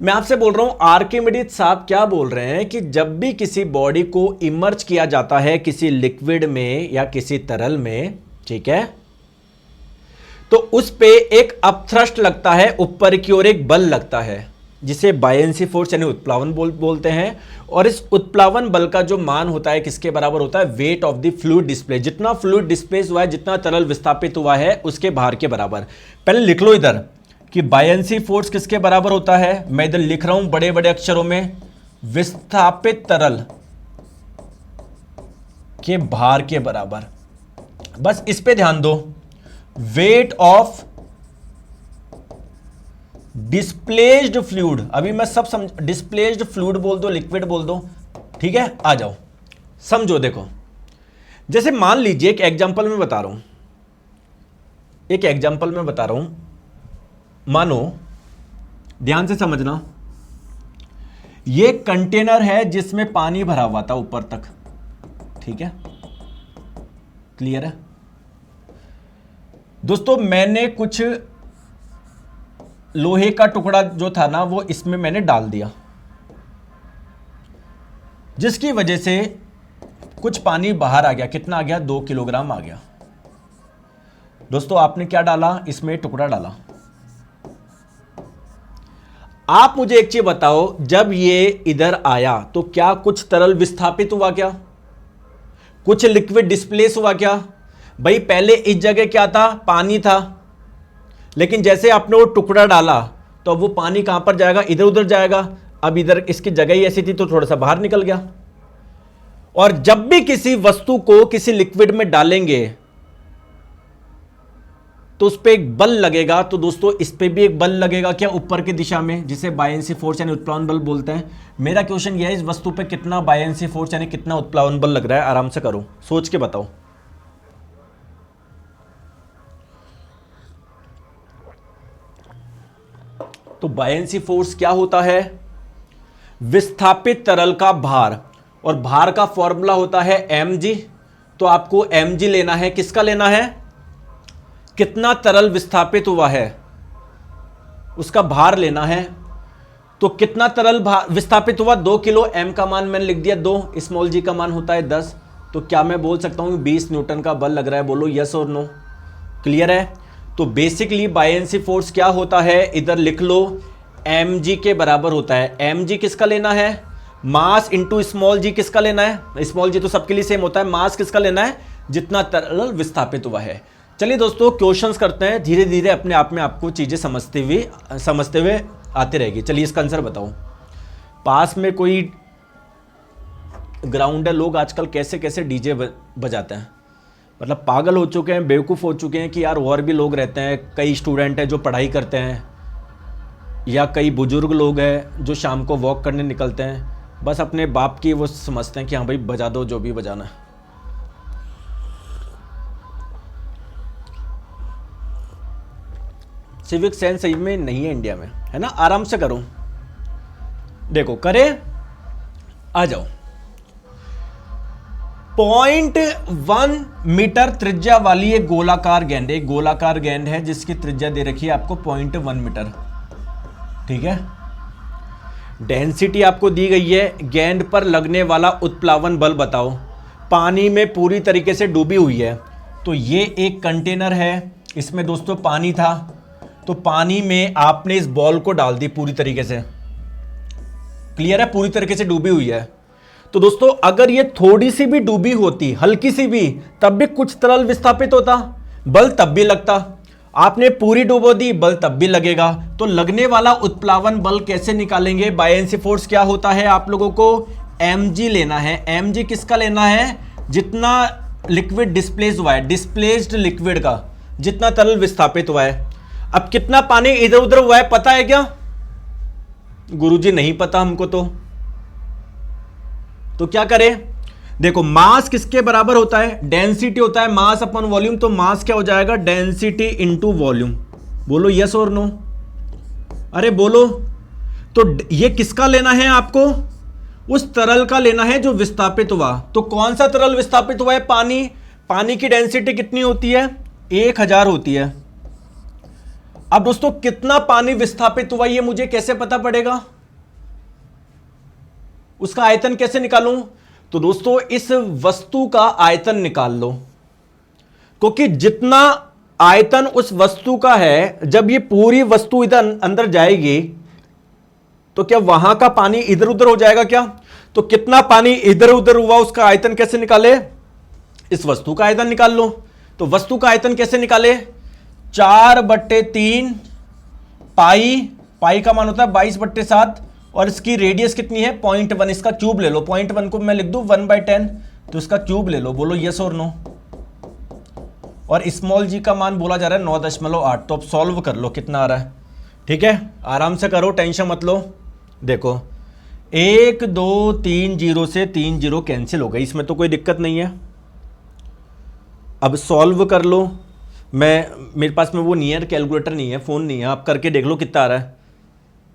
मैं आपसे बोल रहा हूं, आर्किमिडीज साहब क्या बोल रहे हैं कि जब भी किसी बॉडी को इमर्ज किया जाता है किसी लिक्विड में या किसी तरल में, ठीक है, तो उस पे एक अपथ्रस्ट लगता है, ऊपर की ओर एक बल लगता है, जिसे बायंसी फोर्स यानी उत्प्लावन बोलते हैं। और इस उत्प्लावन बल का जो मान होता है किसके बराबर होता है? Weight of the fluid displace. जितना फ्लूइड डिस्प्लेस हुआ है, जितना तरल विस्थापित हुआ है, उसके भार के बराबर। पहले लिख लो इधर कि बायंसी फोर्स किसके बराबर होता है। मैं इधर लिख रहा हूं बड़े बड़े अक्षरों में, विस्थापित तरल के भार के बराबर। बस इस पे ध्यान दो। वेट ऑफ डिस्प्लेस्ड फ्लूइड, अभी मैं सब समझ, डिस्प्लेस्ड फ्लूइड बोल दो, लिक्विड बोल दो, ठीक है? आ जाओ समझो। देखो जैसे मान लीजिए, एक एग्जांपल में बता रहा हूं, एक एग्जांपल में बता रहा हूं, मानो, ध्यान से समझना, ये कंटेनर है जिसमें पानी भरा हुआ था ऊपर तक, ठीक है? क्लियर है दोस्तों? मैंने कुछ लोहे का टुकड़ा जो था ना, वो इसमें मैंने डाल दिया, जिसकी वजह से कुछ पानी बाहर आ गया। कितना आ गया? 2 किलोग्राम आ गया। दोस्तों आपने क्या डाला? इसमें टुकड़ा डाला। आप मुझे एक चीज बताओ, जब ये इधर आया तो क्या कुछ तरल विस्थापित हुआ? क्या कुछ लिक्विड डिस्प्लेस हुआ? क्या भाई, पहले इस जगह क्या था? पानी था, लेकिन जैसे आपने वो टुकड़ा डाला तो अब वो पानी कहां पर जाएगा? इधर उधर जाएगा। अब इधर इसकी जगह ही ऐसी थी तो थोड़ा सा बाहर निकल गया। और जब भी किसी वस्तु को किसी लिक्विड में डालेंगे तो उस पर एक बल लगेगा, तो दोस्तों इस पे भी एक बल लगेगा क्या, ऊपर की दिशा में, जिसे बायएंसी फोर्स यानी उत्प्लावन बल बोलते हैं। मेरा क्वेश्चन यह है, इस वस्तु पे कितना बायएंसी फोर्स यानी कितना उत्प्लावन बल लग रहा है, आराम से करो, सोच के बताओ। तो बायएंसी फोर्स क्या होता है, विस्थापित तरल का भार, और भार का फॉर्मूला होता है mg। तो आपको mg लेना है, किसका लेना है, कितना तरल विस्थापित हुआ है उसका भार लेना है। तो कितना तरल विस्थापित हुआ, 2 किलो, m का मान मैंने लिख दिया 2, स्मॉल g का मान होता है 10। तो क्या मैं बोल सकता हूं 20 न्यूटन का बल लग रहा है, बोलो यस और नो, क्लियर है। तो बेसिकली बायएंसी फोर्स क्या होता है, इधर लिख लो, mg के बराबर होता है। mg किसका लेना है, मास इंटू स्मॉल जी किसका लेना है, स्मॉल जी तो सबके लिए सेम होता है, मास किसका लेना है, जितना तरल विस्थापित हुआ है। चलिए दोस्तों क्वेश्चंस करते हैं, धीरे धीरे अपने आप में आपको चीजें समझते हुए आते रहेगी। चलिए इसका आंसर बताओ। पास में कोई ग्राउंड है, लोग आजकल कैसे कैसे डीजे बजाते हैं, मतलब पागल हो चुके हैं, बेवकूफ़ हो चुके हैं कि यार और भी लोग रहते हैं, कई स्टूडेंट हैं जो पढ़ाई करते हैं, या कई बुजुर्ग लोग हैं जो शाम को वॉक करने निकलते हैं, बस अपने बाप की वो समझते हैं कि हाँ भाई बजा दो जो भी बजाना है। सिविक सेंस सही में नहीं है इंडिया में, है ना। आराम से करो, देखो करे, आ जाओ। 0.1 मीटर त्रिज्या वाली एक गोलाकार गेंद, एक गोलाकार गेंद है जिसकी त्रिज्या दे रखी है आपको 0.1 मीटर, ठीक है। डेंसिटी आपको दी गई है, गेंद पर लगने वाला उत्प्लावन बल बताओ। पानी में पूरी तरीके से डूबी हुई है, तो ये एक कंटेनर है, इसमें दोस्तों पानी था, तो पानी में आपने इस बॉल को डाल दी पूरी तरीके से, क्लियर है, पूरी तरीके से डूबी हुई है। तो दोस्तों अगर ये थोड़ी सी भी डूबी होती, हल्की सी भी, तब भी कुछ तरल विस्थापित होता, बल तब भी लगता। आपने पूरी डुबो दी, बल तब भी लगेगा। तो लगने वाला उत्प्लावन बल कैसे निकालेंगे, बायएंसी फोर्स क्या होता है, आप लोगों को mg लेना है। mg किसका लेना है, जितना लिक्विड डिस्प्लेस हुआ है, डिस्प्लेस्ड लिक्विड का जितना तरल विस्थापित हुआ है। अब कितना पानी इधर उधर हुआ है पता है क्या, गुरुजी नहीं पता हमको। तो क्या करें, देखो मास किसके बराबर होता है, डेंसिटी होता है मास अपन वॉल्यूम, तो मास क्या हो जाएगा, डेंसिटी इनटू वॉल्यूम। बोलो यस और नो, अरे बोलो। तो ये किसका लेना है आपको, उस तरल का लेना है जो विस्थापित हुआ। तो कौन सा तरल विस्थापित हुआ है, पानी। पानी की डेंसिटी कितनी होती है, 1000 होती है। अब दोस्तों कितना पानी विस्थापित हुआ ये मुझे कैसे पता पड़ेगा, उसका आयतन कैसे निकालूं। तो दोस्तों इस वस्तु का आयतन निकाल लो, क्योंकि जितना आयतन उस वस्तु का है, जब ये पूरी वस्तु इधर अंदर जाएगी तो क्या वहां का पानी इधर उधर हो जाएगा क्या। तो कितना पानी इधर उधर हुआ उसका आयतन कैसे निकाले, इस वस्तु का आयतन निकाल लो। तो वस्तु का आयतन कैसे निकाले, 4/3 पाई का मान होता है 22/7, और इसकी रेडियस कितनी है 0.1, इसका क्यूब ले लो। 0.1 को मैं लिख दूं 1/10, तो इसका क्यूब ले लो। बोलो यस और नो। और स्मॉल जी का मान बोला जा रहा है 9.8। तो अब सॉल्व कर लो कितना आ रहा है, ठीक है, आराम से करो, टेंशन मत लो। देखो 1 2 3 0 से 3 0 कैंसिल हो गई, इसमें तो कोई दिक्कत नहीं है। अब सॉल्व कर लो। मेरे पास में वो नहीं है, कैलकुलेटर नहीं है, फ़ोन नहीं है, आप करके देख लो कितना आ रहा है।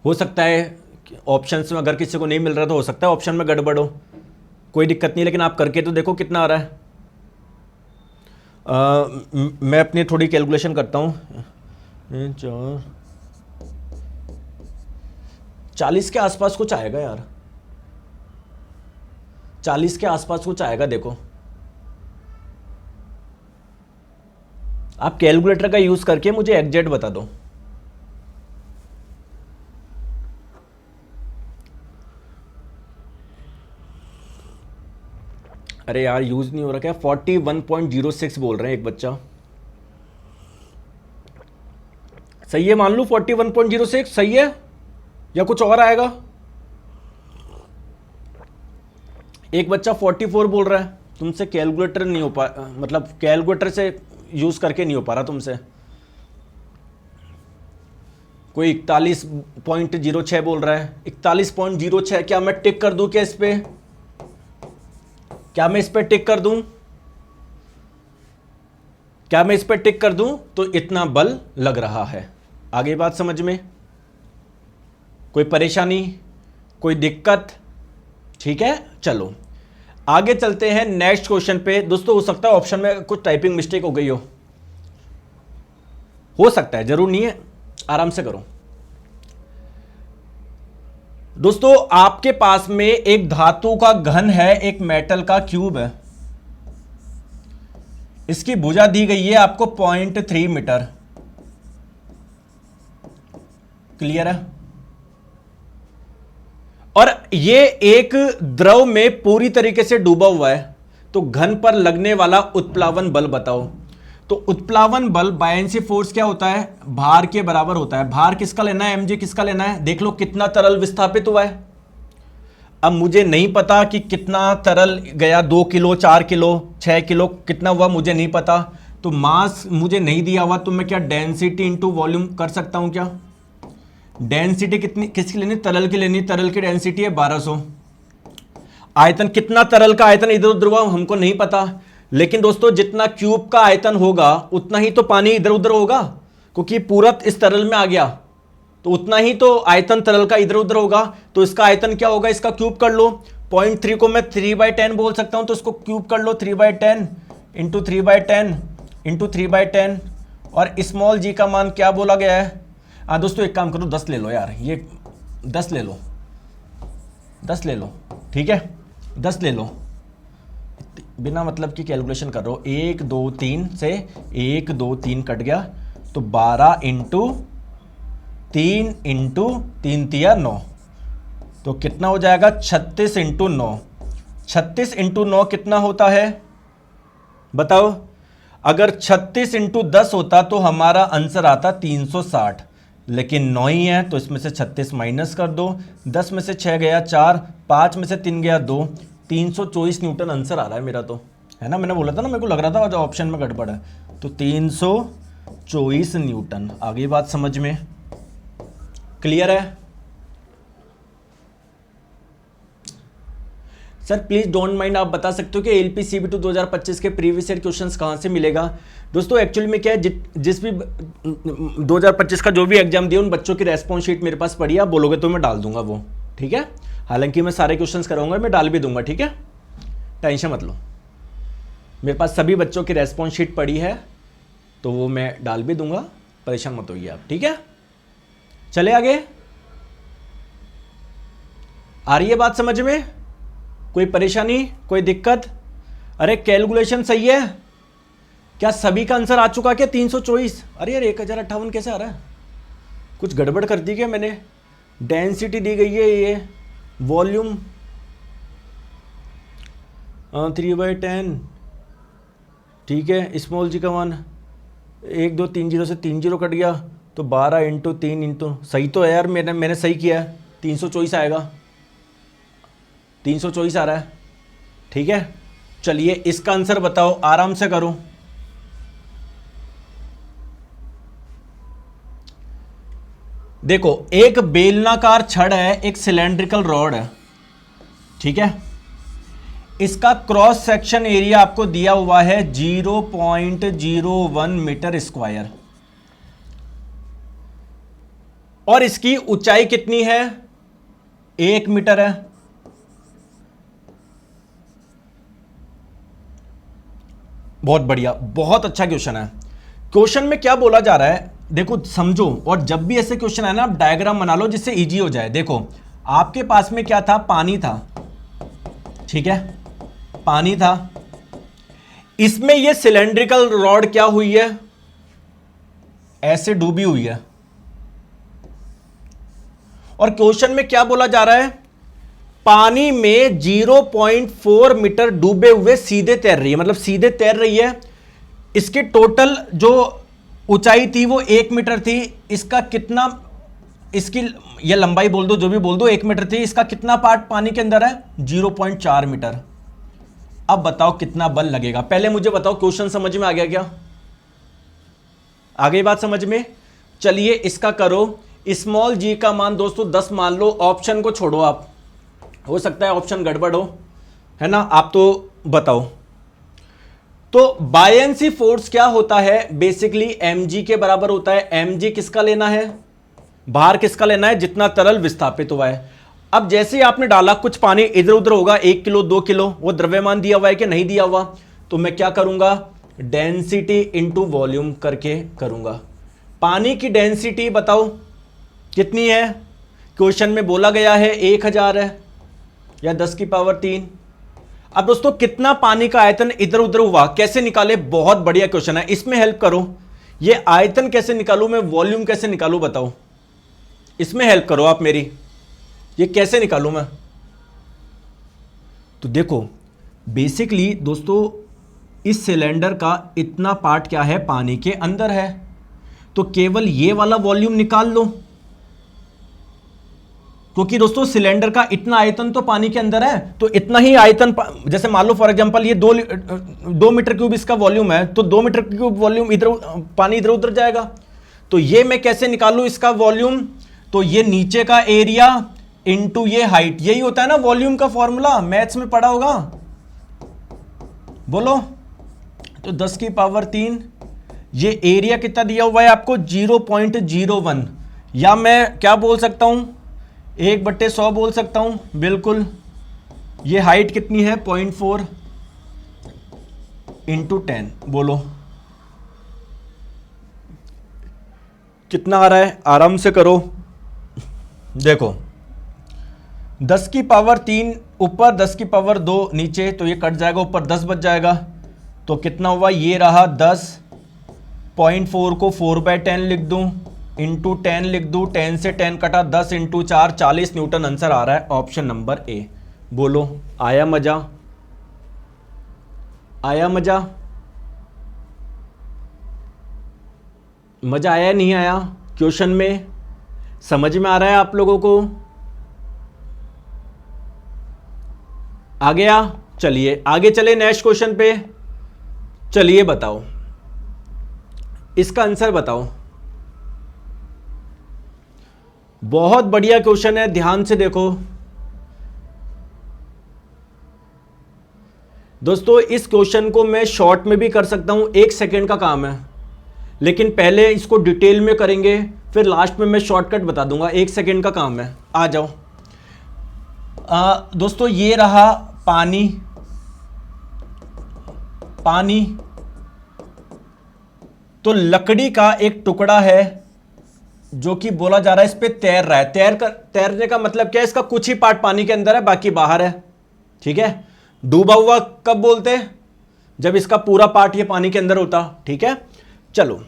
हो सकता है ऑप्शंस में अगर किसी को नहीं मिल रहा तो हो सकता है ऑप्शन में गड़बड़ हो, कोई दिक्कत नहीं, लेकिन आप करके तो देखो कितना आ रहा है। मैं अपनी थोड़ी कैलकुलेशन करता हूँ। 40 के आसपास कुछ आएगा यार, 40 के आसपास कुछ आएगा। देखो आप कैलकुलेटर का यूज करके मुझे एग्जैक्ट बता दो। अरे यार यूज नहीं हो रहा क्या, 41.06 बोल रहे हैं एक बच्चा। सही है, मान लो 41.06 सही है, या कुछ और आएगा। एक बच्चा 44 बोल रहा है, तुमसे कैलकुलेटर नहीं हो पा, मतलब कैलकुलेटर से यूज करके नहीं हो पा रहा तुमसे। कोई 41.06 बोल रहा है, 41.06। क्या मैं टिक कर दूं? क्या इस पे, क्या मैं इस पे टिक कर दूं? क्या मैं इस पे टिक कर दूं? तो इतना बल लग रहा है। आगे बात समझ में? कोई परेशानी, कोई दिक्कत? ठीक है, चलो आगे चलते हैं नेक्स्ट क्वेश्चन पे। दोस्तों हो सकता है ऑप्शन में कुछ टाइपिंग मिस्टेक हो गई हो सकता है, जरूर नहीं है, आराम से करो। दोस्तों आपके पास में एक धातु का घन है, एक मेटल का क्यूब है, इसकी भुजा दी गई है आपको 0.3 मीटर। क्लियर है? और ये एक द्रव में पूरी तरीके से डूबा हुआ है, तो घन पर लगने वाला उत्प्लावन बल बताओ। तो उत्प्लावन बल बायएंसी फोर्स क्या होता है? भार के बराबर होता है। भार किसका लेना है? mg किसका लेना है? देख लो कितना तरल विस्थापित हुआ है। अब मुझे नहीं पता कि कितना तरल गया, 2 किलो, 4 किलो, 6 किलो, कितना हुआ मुझे नहीं पता। तो मास मुझे नहीं दिया हुआ, तो मैं क्या डेंसिटी इंटू वॉल्यूम कर सकता हूं क्या? डेंसिटी कितनी किसकी लेनी? तरल की लेनी। तरल की डेंसिटी है 1200। आयतन कितना तरल का आयतन इधर उधर हुआ हमको नहीं पता, लेकिन दोस्तों जितना क्यूब का आयतन होगा उतना ही तो पानी इधर उधर होगा, क्योंकि पूरा इस तरल में आ गया, तो उतना ही तो आयतन तरल का इधर उधर होगा। तो इसका आयतन क्या होगा? इसका क्यूब कर लो। 0.3 को मैं 3/10 बोल सकता हूं, तो इसको क्यूब कर लो। 3/10 इंटू 3/10 इंटू 3/10। और स्मॉल जी का मान क्या बोला गया है? दोस्तों एक काम करो, 10 ले लो यार, ये 10 ले लो, 10 ले लो, ठीक है, 10 ले लो। बिना मतलब की कैलकुलेशन कर रहा हूं। 1 2 3 से 1 2 3 कट गया, तो 12 इंटू 3 इंटू 3 तिया 9, तो कितना हो जाएगा? 36 इंटू 9। 36 इंटू 9 कितना होता है बताओ? अगर 36 इंटू 10 होता तो हमारा आंसर आता 360, लेकिन 9 ही है, तो इसमें से 36 माइनस कर दो। 10 में से 6 गया 4, 5 में से 3 गया 2, 324 न्यूटन आंसर आ रहा है मेरा, तो है ना? मैंने बोला था ना, मेरे को लग रहा था जो ऑप्शन में गड़बड़ है, तो 324 न्यूटन। आगे बात समझ में? क्लियर है? सर प्लीज डोंट माइंड, आप बता सकते हो कि LPCB2 2025 के प्रीवियस ईयर क्वेश्चंस कहां से मिलेगा? दोस्तों एक्चुअली में क्या है, जिस भी 2025 का जो भी एग्जाम दिया उन बच्चों की रेस्पॉन्स शीट मेरे पास पड़ी है, आप बोलोगे तो मैं डाल दूंगा वो, ठीक है? हालांकि मैं सारे क्वेश्चंस कराऊंगा, मैं डाल भी दूंगा, ठीक है, टेंशन मत लो। मेरे पास सभी बच्चों की रेस्पॉन्स शीट पड़ी है, तो वो मैं डाल भी दूंगा, परेशान मत होइए आप, ठीक है? चले आगे। आ रही है बात समझ में? कोई परेशानी, कोई दिक्कत? अरे कैलकुलेशन सही है क्या? सभी का आंसर आ चुका क्या? 324? अरे यार 1058 कैसे आ रहा है? कुछ गड़बड़ कर दी क्या मैंने? डेंसिटी दी गई है, ये वॉल्यूम 3/10, ठीक है। स्मॉल जी का मान 1 2 3 0 से 3 0 कट गया, तो 12 इंटू 3 इंटू, सही तो है यार, मैंने सही किया है, 324 आएगा, 324 आ रहा है, ठीक है। चलिए इसका आंसर बताओ, आराम से करो। देखो एक बेलनाकार छड़ है, एक सिलेंड्रिकल रॉड है, ठीक है। इसका क्रॉस सेक्शन एरिया आपको दिया हुआ है 0.01 मीटर स्क्वायर, और इसकी ऊंचाई कितनी है? 1 मीटर है। बहुत बढ़िया, बहुत अच्छा क्वेश्चन है। क्वेश्चन में क्या बोला जा रहा है देखो समझो, और जब भी ऐसे क्वेश्चन है ना, आप डायग्राम बना लो जिससे इजी हो जाए। देखो आपके पास में क्या था? पानी था, ठीक है, पानी था। इसमें ये सिलेंड्रिकल रॉड क्या हुई है? ऐसे डूबी हुई है। और क्वेश्चन में क्या बोला जा रहा है? पानी में 0.4 मीटर डूबे हुए सीधे तैर रही है, मतलब सीधे तैर रही है। इसकी टोटल जो ऊंचाई थी वो 1 मीटर थी। इसका कितना, इसकी ये लंबाई बोल दो, जो भी बोल दो, 1 मीटर थी। इसका कितना पार्ट पानी के अंदर है? 0.4 मीटर। अब बताओ कितना बल लगेगा? पहले मुझे बताओ क्वेश्चन समझ में आ गया क्या? आ गई बात समझ में? चलिए इसका करो। स्मॉल जी का मान दोस्तों 10 मान लो, ऑप्शन को छोड़ो आप, हो सकता है ऑप्शन गड़बड़ हो, है ना, आप तो बताओ। तो बायएंसी फोर्स क्या होता है, बेसिकली mg के बराबर होता है। mg किसका लेना है, भार किसका लेना है, जितना तरल विस्थापित हुआ है। अब जैसे ही आपने डाला, कुछ पानी इधर उधर होगा, 1 किलो 2 किलो, वो द्रव्यमान दिया हुआ है कि नहीं दिया हुआ, तो मैं क्या करूंगा, डेंसिटी इंटू वॉल्यूम करके करूंगा। पानी की डेंसिटी बताओ कितनी है, क्वेश्चन में बोला गया है 1000 है या 10 की पावर 3। अब दोस्तों कितना पानी का आयतन इधर उधर हुआ, कैसे निकाले, बहुत बढ़िया क्वेश्चन है, इसमें हेल्प करो। ये आयतन कैसे निकालूं मैं, वॉल्यूम कैसे निकालूं बताओ, इसमें हेल्प करो आप मेरी, ये कैसे निकालूं मैं। तो देखो बेसिकली दोस्तों इस सिलेंडर का इतना पार्ट क्या है, पानी के अंदर है, तो केवल ये वाला वॉल्यूम निकाल लो, क्योंकि दोस्तों सिलेंडर का इतना आयतन तो पानी के अंदर है, तो इतना ही आयतन, जैसे मान लो फॉर एग्जांपल ये 2 मीटर क्यूब इसका वॉल्यूम है, तो 2 मीटर क्यूब वॉल्यूम इधर, पानी इधर उधर जाएगा। तो ये मैं कैसे निकालूं इसका वॉल्यूम, तो ये नीचे का एरिया इंटू ये हाइट, यही होता है ना वॉल्यूम का फॉर्मूला, मैथ्स में पढ़ा होगा, बोलो। तो 10 की पावर 3, ये एरिया कितना दिया हुआ है आपको 0.01, या मैं क्या बोल सकता हूं 1/100 बोल सकता हूं, बिल्कुल। ये हाइट कितनी है 0.4 इंटू 10, बोलो कितना आ रहा है, आराम से करो। देखो 10 की पावर 3 ऊपर, 10 की पावर 2 नीचे, तो ये कट जाएगा, ऊपर 10 बच जाएगा, तो कितना हुआ, ये रहा 10, 0.4 को 4/10 लिख दूं, इंटू 10 लिख दूं, 10 से 10 कटा, 10 इंटू 4 40 न्यूटन आंसर आ रहा है ऑप्शन नंबर ए। बोलो आया मजा, आया मजा, मजा आया नहीं आया, क्वेश्चन में समझ में आ रहा है आप लोगों को, आ गया। चलिए आगे चले नेक्स्ट क्वेश्चन पे, चलिए बताओ इसका आंसर बताओ। बहुत बढ़िया क्वेश्चन है, ध्यान से देखो दोस्तों। इस क्वेश्चन को मैं शॉर्ट में भी कर सकता हूं, 1 सेकेंड का काम है, लेकिन पहले इसको डिटेल में करेंगे, फिर लास्ट में मैं शॉर्टकट बता दूंगा, 1 सेकेंड का काम है। आ जाओ दोस्तों, ये रहा पानी, पानी तो लकड़ी का एक टुकड़ा है जो कि बोला जा रहा है इस पे तैर रहा है। तैरने का मतलब क्या है, इसका कुछ ही पार्ट पानी के अंदर है, बाकी बाहर है, ठीक है। डूबा हुआ कब बोलते हैं, जब इसका पूरा पार्ट ये पानी के अंदर होता, ठीक है। चलो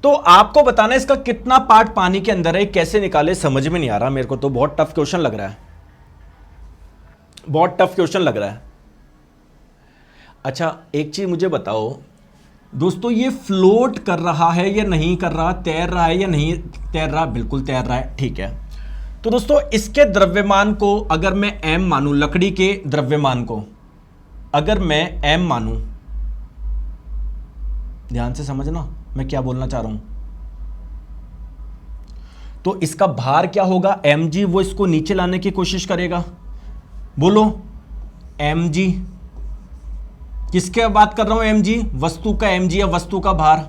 तो आपको बताना है इसका कितना पार्ट पानी के अंदर है, कैसे निकाले समझ में नहीं आ रहा मेरे को, तो बहुत टफ क्वेश्चन लग रहा है, बहुत टफ क्वेश्चन लग रहा है। अच्छा एक चीज मुझे बताओ दोस्तों, ये फ्लोट कर रहा है या नहीं कर रहा, तैर रहा है या नहीं तैर रहा, बिल्कुल तैर रहा है, ठीक है। तो दोस्तों इसके द्रव्यमान को अगर मैं m मानूं, लकड़ी के द्रव्यमान को अगर मैं m मानूं, ध्यान से समझना मैं क्या बोलना चाह रहा हूं, तो इसका भार क्या होगा mg, वो इसको नीचे लाने की कोशिश करेगा, बोलो mg, किसके बात कर रहा हूं mg, वस्तु का mg या वस्तु का भार।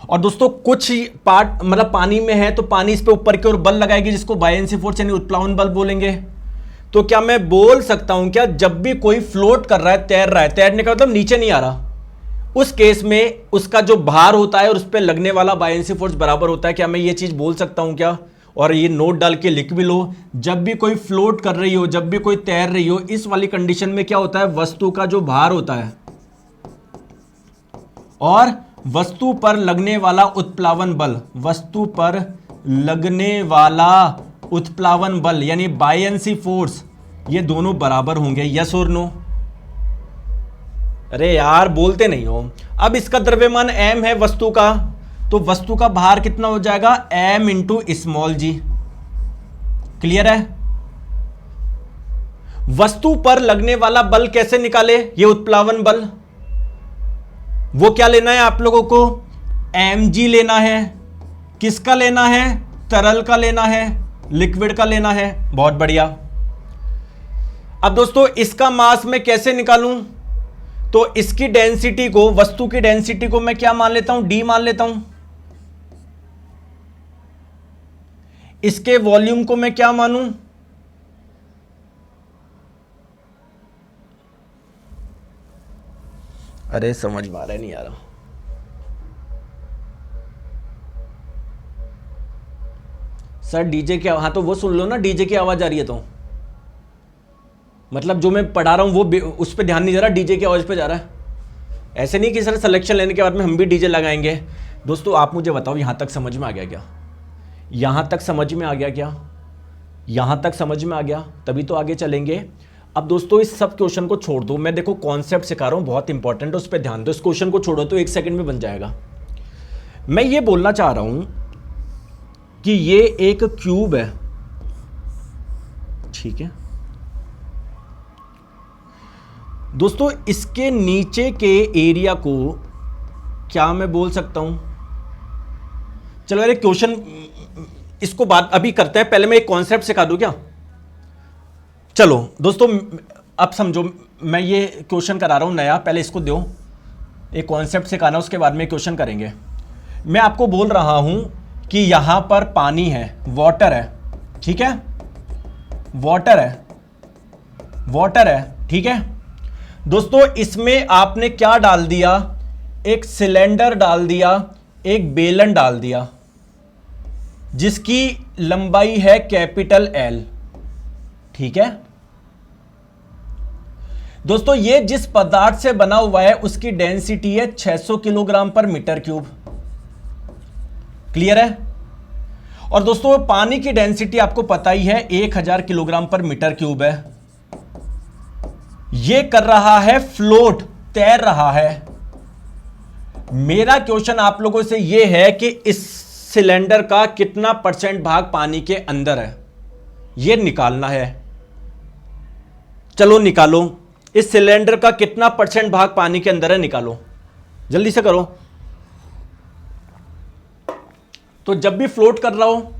और दोस्तों कुछ पार्ट मतलब पानी में है, तो पानी इस पे ऊपर की ओर बल लगाएगी, जिसको बायएंसी फोर्स यानी उत्प्लावन बल बोलेंगे। तो क्या मैं बोल सकता हूं क्या, जब भी कोई फ्लोट कर रहा है, तैर रहा है, तैरने का मतलब नीचे नहीं आ रहा, उस केस में उसका जो भार होता है और उस पर लगने वाला बायएंसी फोर्स बराबर होता है, क्या मैं ये चीज बोल सकता हूं क्या। और ये नोट डाल के लिख भी लो, जब भी कोई फ्लोट कर रही हो, जब भी कोई तैर रही हो, इस वाली कंडीशन में क्या होता है, वस्तु का जो भार होता है और वस्तु पर लगने वाला उत्प्लावन बल, वस्तु पर लगने वाला उत्प्लावन बल यानी बायएंसी फोर्स, ये दोनों बराबर होंगे, यस और नो। अरे यार बोलते नहीं हो। अब इसका द्रव्यमान m है वस्तु का, तो वस्तु का भार कितना हो जाएगा m इंटू स्मॉल जी, क्लियर है। वस्तु पर लगने वाला बल कैसे निकाले, ये उत्प्लावन बल, वो क्या लेना है आप लोगों को, mg लेना है, किसका लेना है, तरल का लेना है, लिक्विड का लेना है। बहुत बढ़िया। अब दोस्तों इसका मास मैं कैसे निकालूं? तो इसकी डेंसिटी को, वस्तु की डेंसिटी को मैं क्या मान लेता हूं? डी मान लेता हूं। इसके वॉल्यूम को मैं क्या मानूं? अरे समझ में आ रहा नहीं आ रहा। सर डीजे की, हाँ तो वो सुन लो ना, डीजे की आवाज आ रही है तो मतलब जो मैं पढ़ा रहा हूं वो उस पर ध्यान नहीं जा रहा, डीजे की आवाज पे जा रहा है। ऐसे नहीं कि सर सिलेक्शन लेने के बाद में हम भी डीजे लगाएंगे। दोस्तों आप मुझे बताओ, यहां तक समझ में आ गया क्या? यहां तक समझ में आ गया क्या? यहां तक समझ में आ गया, तभी तो आगे चलेंगे। अब दोस्तों इस सब क्वेश्चन को छोड़ दो, मैं देखो कॉन्सेप्ट सिखा रहा हूं, बहुत इंपॉर्टेंट है, उस पर ध्यान दो। इस क्वेश्चन को छोड़ो तो 1 सेकंड में बन जाएगा। मैं ये बोलना चाह रहा हूं कि ये एक क्यूब है, ठीक है दोस्तों। इसके नीचे के एरिया को क्या मैं बोल सकता हूं? चलो अरे क्वेश्चन इसको बात अभी करते हैं, पहले मैं एक कॉन्सेप्ट सिखा दूं क्या? चलो दोस्तों अब समझो, मैं ये क्वेश्चन करा रहा हूं नया, पहले इसको दो, एक कॉन्सेप्ट सिखाना, उसके बाद में क्वेश्चन करेंगे। मैं आपको बोल रहा हूं कि यहां पर पानी है, वाटर है, ठीक है, वाटर है, वाटर है, ठीक है दोस्तों। इसमें आपने क्या डाल दिया? एक सिलेंडर डाल दिया, एक बेलन डाल दिया, जिसकी लंबाई है कैपिटल एल, ठीक है दोस्तों। ये जिस पदार्थ से बना हुआ है उसकी डेंसिटी है 600 किलोग्राम पर मीटर क्यूब, क्लियर है? और दोस्तों पानी की डेंसिटी आपको पता ही है 1000 किलोग्राम पर मीटर क्यूब है। ये कर रहा है फ्लोट, तैर रहा है। मेरा क्वेश्चन आप लोगों से यह है कि इस सिलेंडर का कितना % भाग पानी के अंदर है, यह निकालना है। चलो निकालो, इस सिलेंडर का कितना % भाग पानी के अंदर है, निकालो, जल्दी से करो। तो जब भी फ्लोट कर रहा हो,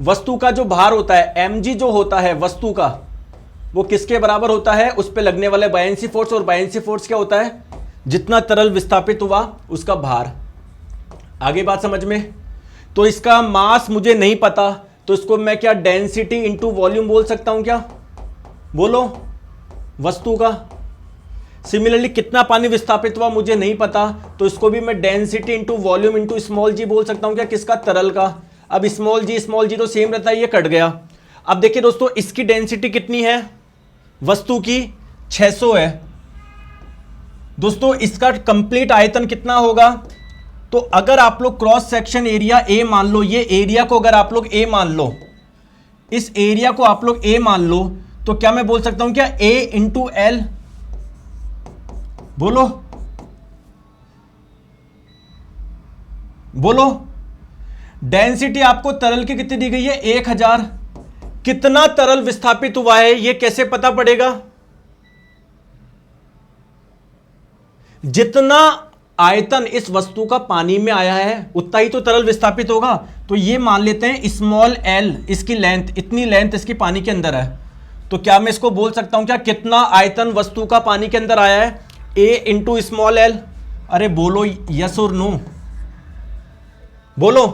वस्तु का जो भार होता है mg जो होता है वस्तु का, वो किसके बराबर होता है? उस पे लगने वाले बायएंसी फोर्स, और बायएंसी फोर्स क्या होता है? जितना तरल विस्थापित हुआ उसका भार। आगे बात समझ में? तो इसका मास मुझे नहीं पता, तो इसको मैं क्या डेंसिटी इंटू वॉल्यूम बोल सकता हूं क्या? बोलो, वस्तु का। सिमिलरली कितना पानी विस्थापित हुआ मुझे नहीं पता, तो इसको भी मैं density into volume into small g बोल सकता हूं क्या? किसका? तरल का। अब स्मॉल जी तो सेम रहता है, ये कट गया। अब देखिए दोस्तों इसकी डेंसिटी कितनी है वस्तु की? 600 है दोस्तों। इसका कंप्लीट आयतन कितना होगा? तो अगर आप लोग क्रॉस सेक्शन एरिया ए मान लो, ये एरिया को अगर आप लोग ए मान लो, इस एरिया को आप लोग ए मान लो, तो क्या मैं बोल सकता हूं क्या? ए इंटू एल। बोलो बोलो, डेंसिटी आपको तरल की कितनी दी गई है? 1000। कितना तरल विस्थापित हुआ है यह कैसे पता पड़ेगा? जितना आयतन इस वस्तु का पानी में आया है उतना ही तो तरल विस्थापित होगा। तो ये मान लेते हैं स्मॉल एल, इसकी लेंथ, इतनी लेंथ इसकी पानी के अंदर है। तो क्या मैं इसको बोल सकता हूं क्या? कितना आयतन वस्तु का पानी के अंदर आया है? ए इंटू स्मॉल एल। अरे बोलो यस और नो, बोलो।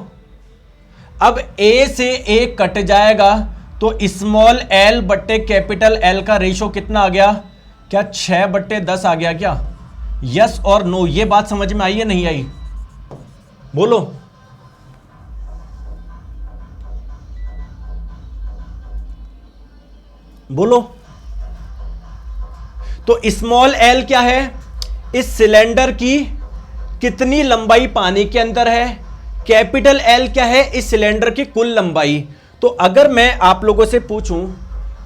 अब ए से ए कट जाएगा, तो स्मॉल एल बट्टे कैपिटल एल का रेशो कितना आ गया? क्या 6/10 आ गया क्या? यस और नो, ये बात समझ में आई है नहीं आई? बोलो। बोलो। तो स्मॉल एल क्या है? इस सिलेंडर की कितनी लंबाई पानी के अंदर है। कैपिटल एल क्या है? इस सिलेंडर की कुल लंबाई। तो अगर मैं आप लोगों से पूछूं,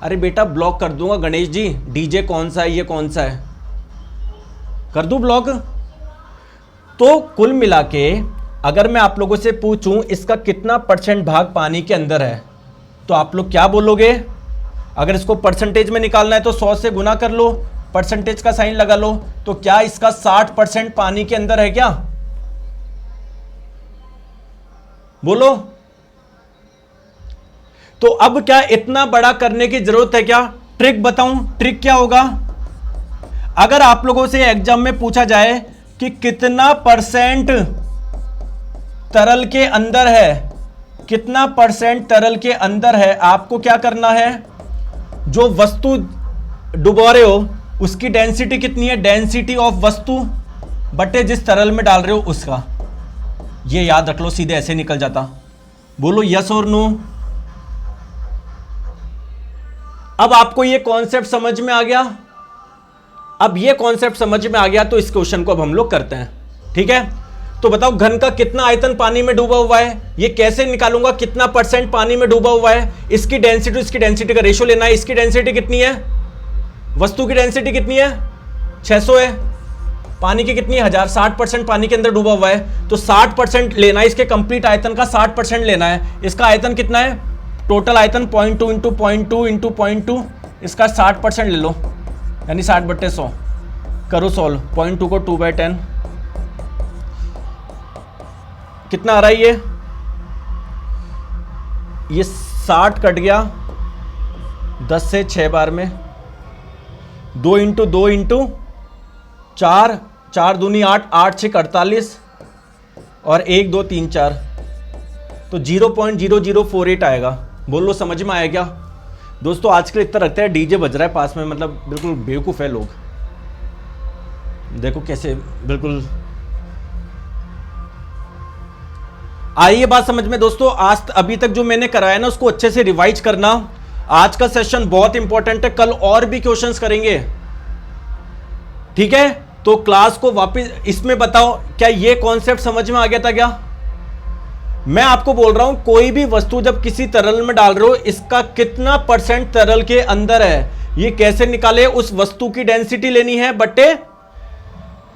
अरे बेटा ब्लॉक कर दूंगा गणेश जी, डीजे कौन सा है, ये कौन सा है, कर दूं ब्लॉक? तो कुल मिला के अगर मैं आप लोगों से पूछूं इसका कितना % भाग पानी के अंदर है, तो आप लोग क्या बोलोगे? अगर इसको परसेंटेज में निकालना है तो 100 से गुना कर लो, परसेंटेज का साइन लगा लो। तो क्या इसका 60% पानी के अंदर है क्या? बोलो। तो अब क्या इतना बड़ा करने की जरूरत है क्या? ट्रिक बताऊं, ट्रिक क्या होगा? अगर आप लोगों से एग्जाम में पूछा जाए कि कितना परसेंट तरल के अंदर है, कितना परसेंट तरल के अंदर है, आपको क्या करना है? जो वस्तु डुबो रहे हो उसकी डेंसिटी कितनी है, डेंसिटी ऑफ वस्तु बटे जिस तरल में डाल रहे हो उसका। ये याद रख लो, सीधे ऐसे निकल जाता। बोलो यस और नो। अब आपको ये कॉन्सेप्ट समझ में आ गया? अब ये कॉन्सेप्ट समझ में आ गया तो इस क्वेश्चन को अब हम लोग करते हैं, ठीक है? तो बताओ घन का कितना आयतन पानी में डूबा हुआ है, ये कैसे निकालूंगा? कितना परसेंट पानी में डूबा हुआ है, इसकी डेंसिटी का रेशियो लेना है। इसकी डेंसिटी कितनी है? वस्तु की डेंसिटी कितनी है? 600 है। पानी की कितनी है? 1000। 60% पानी के अंदर डूबा हुआ है, तो 60% लेना है। इसके कंप्लीट आयतन का 60% लेना है। इसका आयतन कितना है? टोटल आयतन 0.2 इंटू 0.2 इंटू 0.2, इसका 60% ले लो, यानी 60/100। करो सॉल्व, 0.2 को 2/10, कितना आ रहा है ये 60 कट गया 10 से 6 बार में। 2 इंटू 2 इंटू 4, 4 दूनी 8, 8 6 48 और 1 2 3 4, तो 0.0048 आएगा। बोलो समझ में आया क्या? दोस्तों आज के लिए इतना रखते हैं, डीजे बज रहा है पास में, मतलब बिल्कुल बेवकूफ़ है लोग। देखो कैसे बिल्कुल। आइए बात समझ में दोस्तों, आज अभी तक जो मैंने कराया ना उसको अच्छे से रिवाइज करना। आज का सेशन बहुत इंपॉर्टेंट है, कल और भी क्वेश्चंस करेंगे, ठीक है? तो क्लास को वापस इसमें बताओ, क्या ये कॉन्सेप्ट समझ में आ गया था क्या? मैं आपको बोल रहा हूं कोई भी वस्तु जब किसी तरल में डाल रहे हो, इसका कितना परसेंट तरल के अंदर है ये कैसे निकाले? उस वस्तु की डेंसिटी लेनी है बटे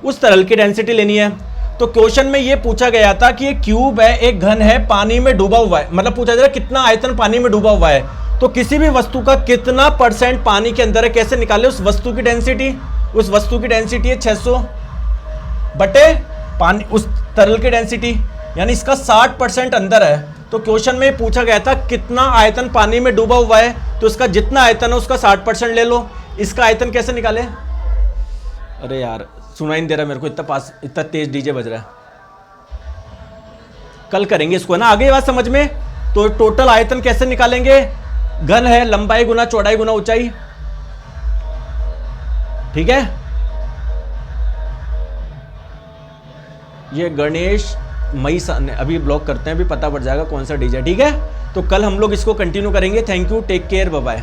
उस तरल की डेंसिटी लेनी है। तो क्वेश्चन में ये पूछा गया था कि एक क्यूब है, एक घन है, पानी में डूबा हुआ है, मतलब पूछा जा रहा है कितना आयतन पानी में डूबा हुआ है। तो किसी भी वस्तु का कितना परसेंट पानी के अंदर है, कैसे निकाले? उस वस्तु की डेंसिटी, उस वस्तु की डेंसिटी है 600 बटे पानी उस तरल की डेंसिटी, यानी इसका 60% अंदर है। तो क्वेश्चन में पूछा गया था कितना आयतन पानी में डूबा हुआ है, तो इसका जितना आयतन है उसका 60% ले लो। इसका आयतन कैसे निकाले? अरे यार सुनाई नहीं दे रहा मेरे को, इतना तेज डीजे बज रहा है। कल करेंगे इसको, है ना? आगे बात समझ में। तो टोटल आयतन कैसे निकालेंगे? घन है, लंबाई गुना चौड़ाई गुना ऊंचाई, ठीक है? ये गणेश मई अभी ब्लॉक करते हैं, अभी पता पड़ जाएगा कौन सा डीजे, ठीक है? तो कल हम लोग इसको कंटिन्यू करेंगे। Thank you, take care, bye bye.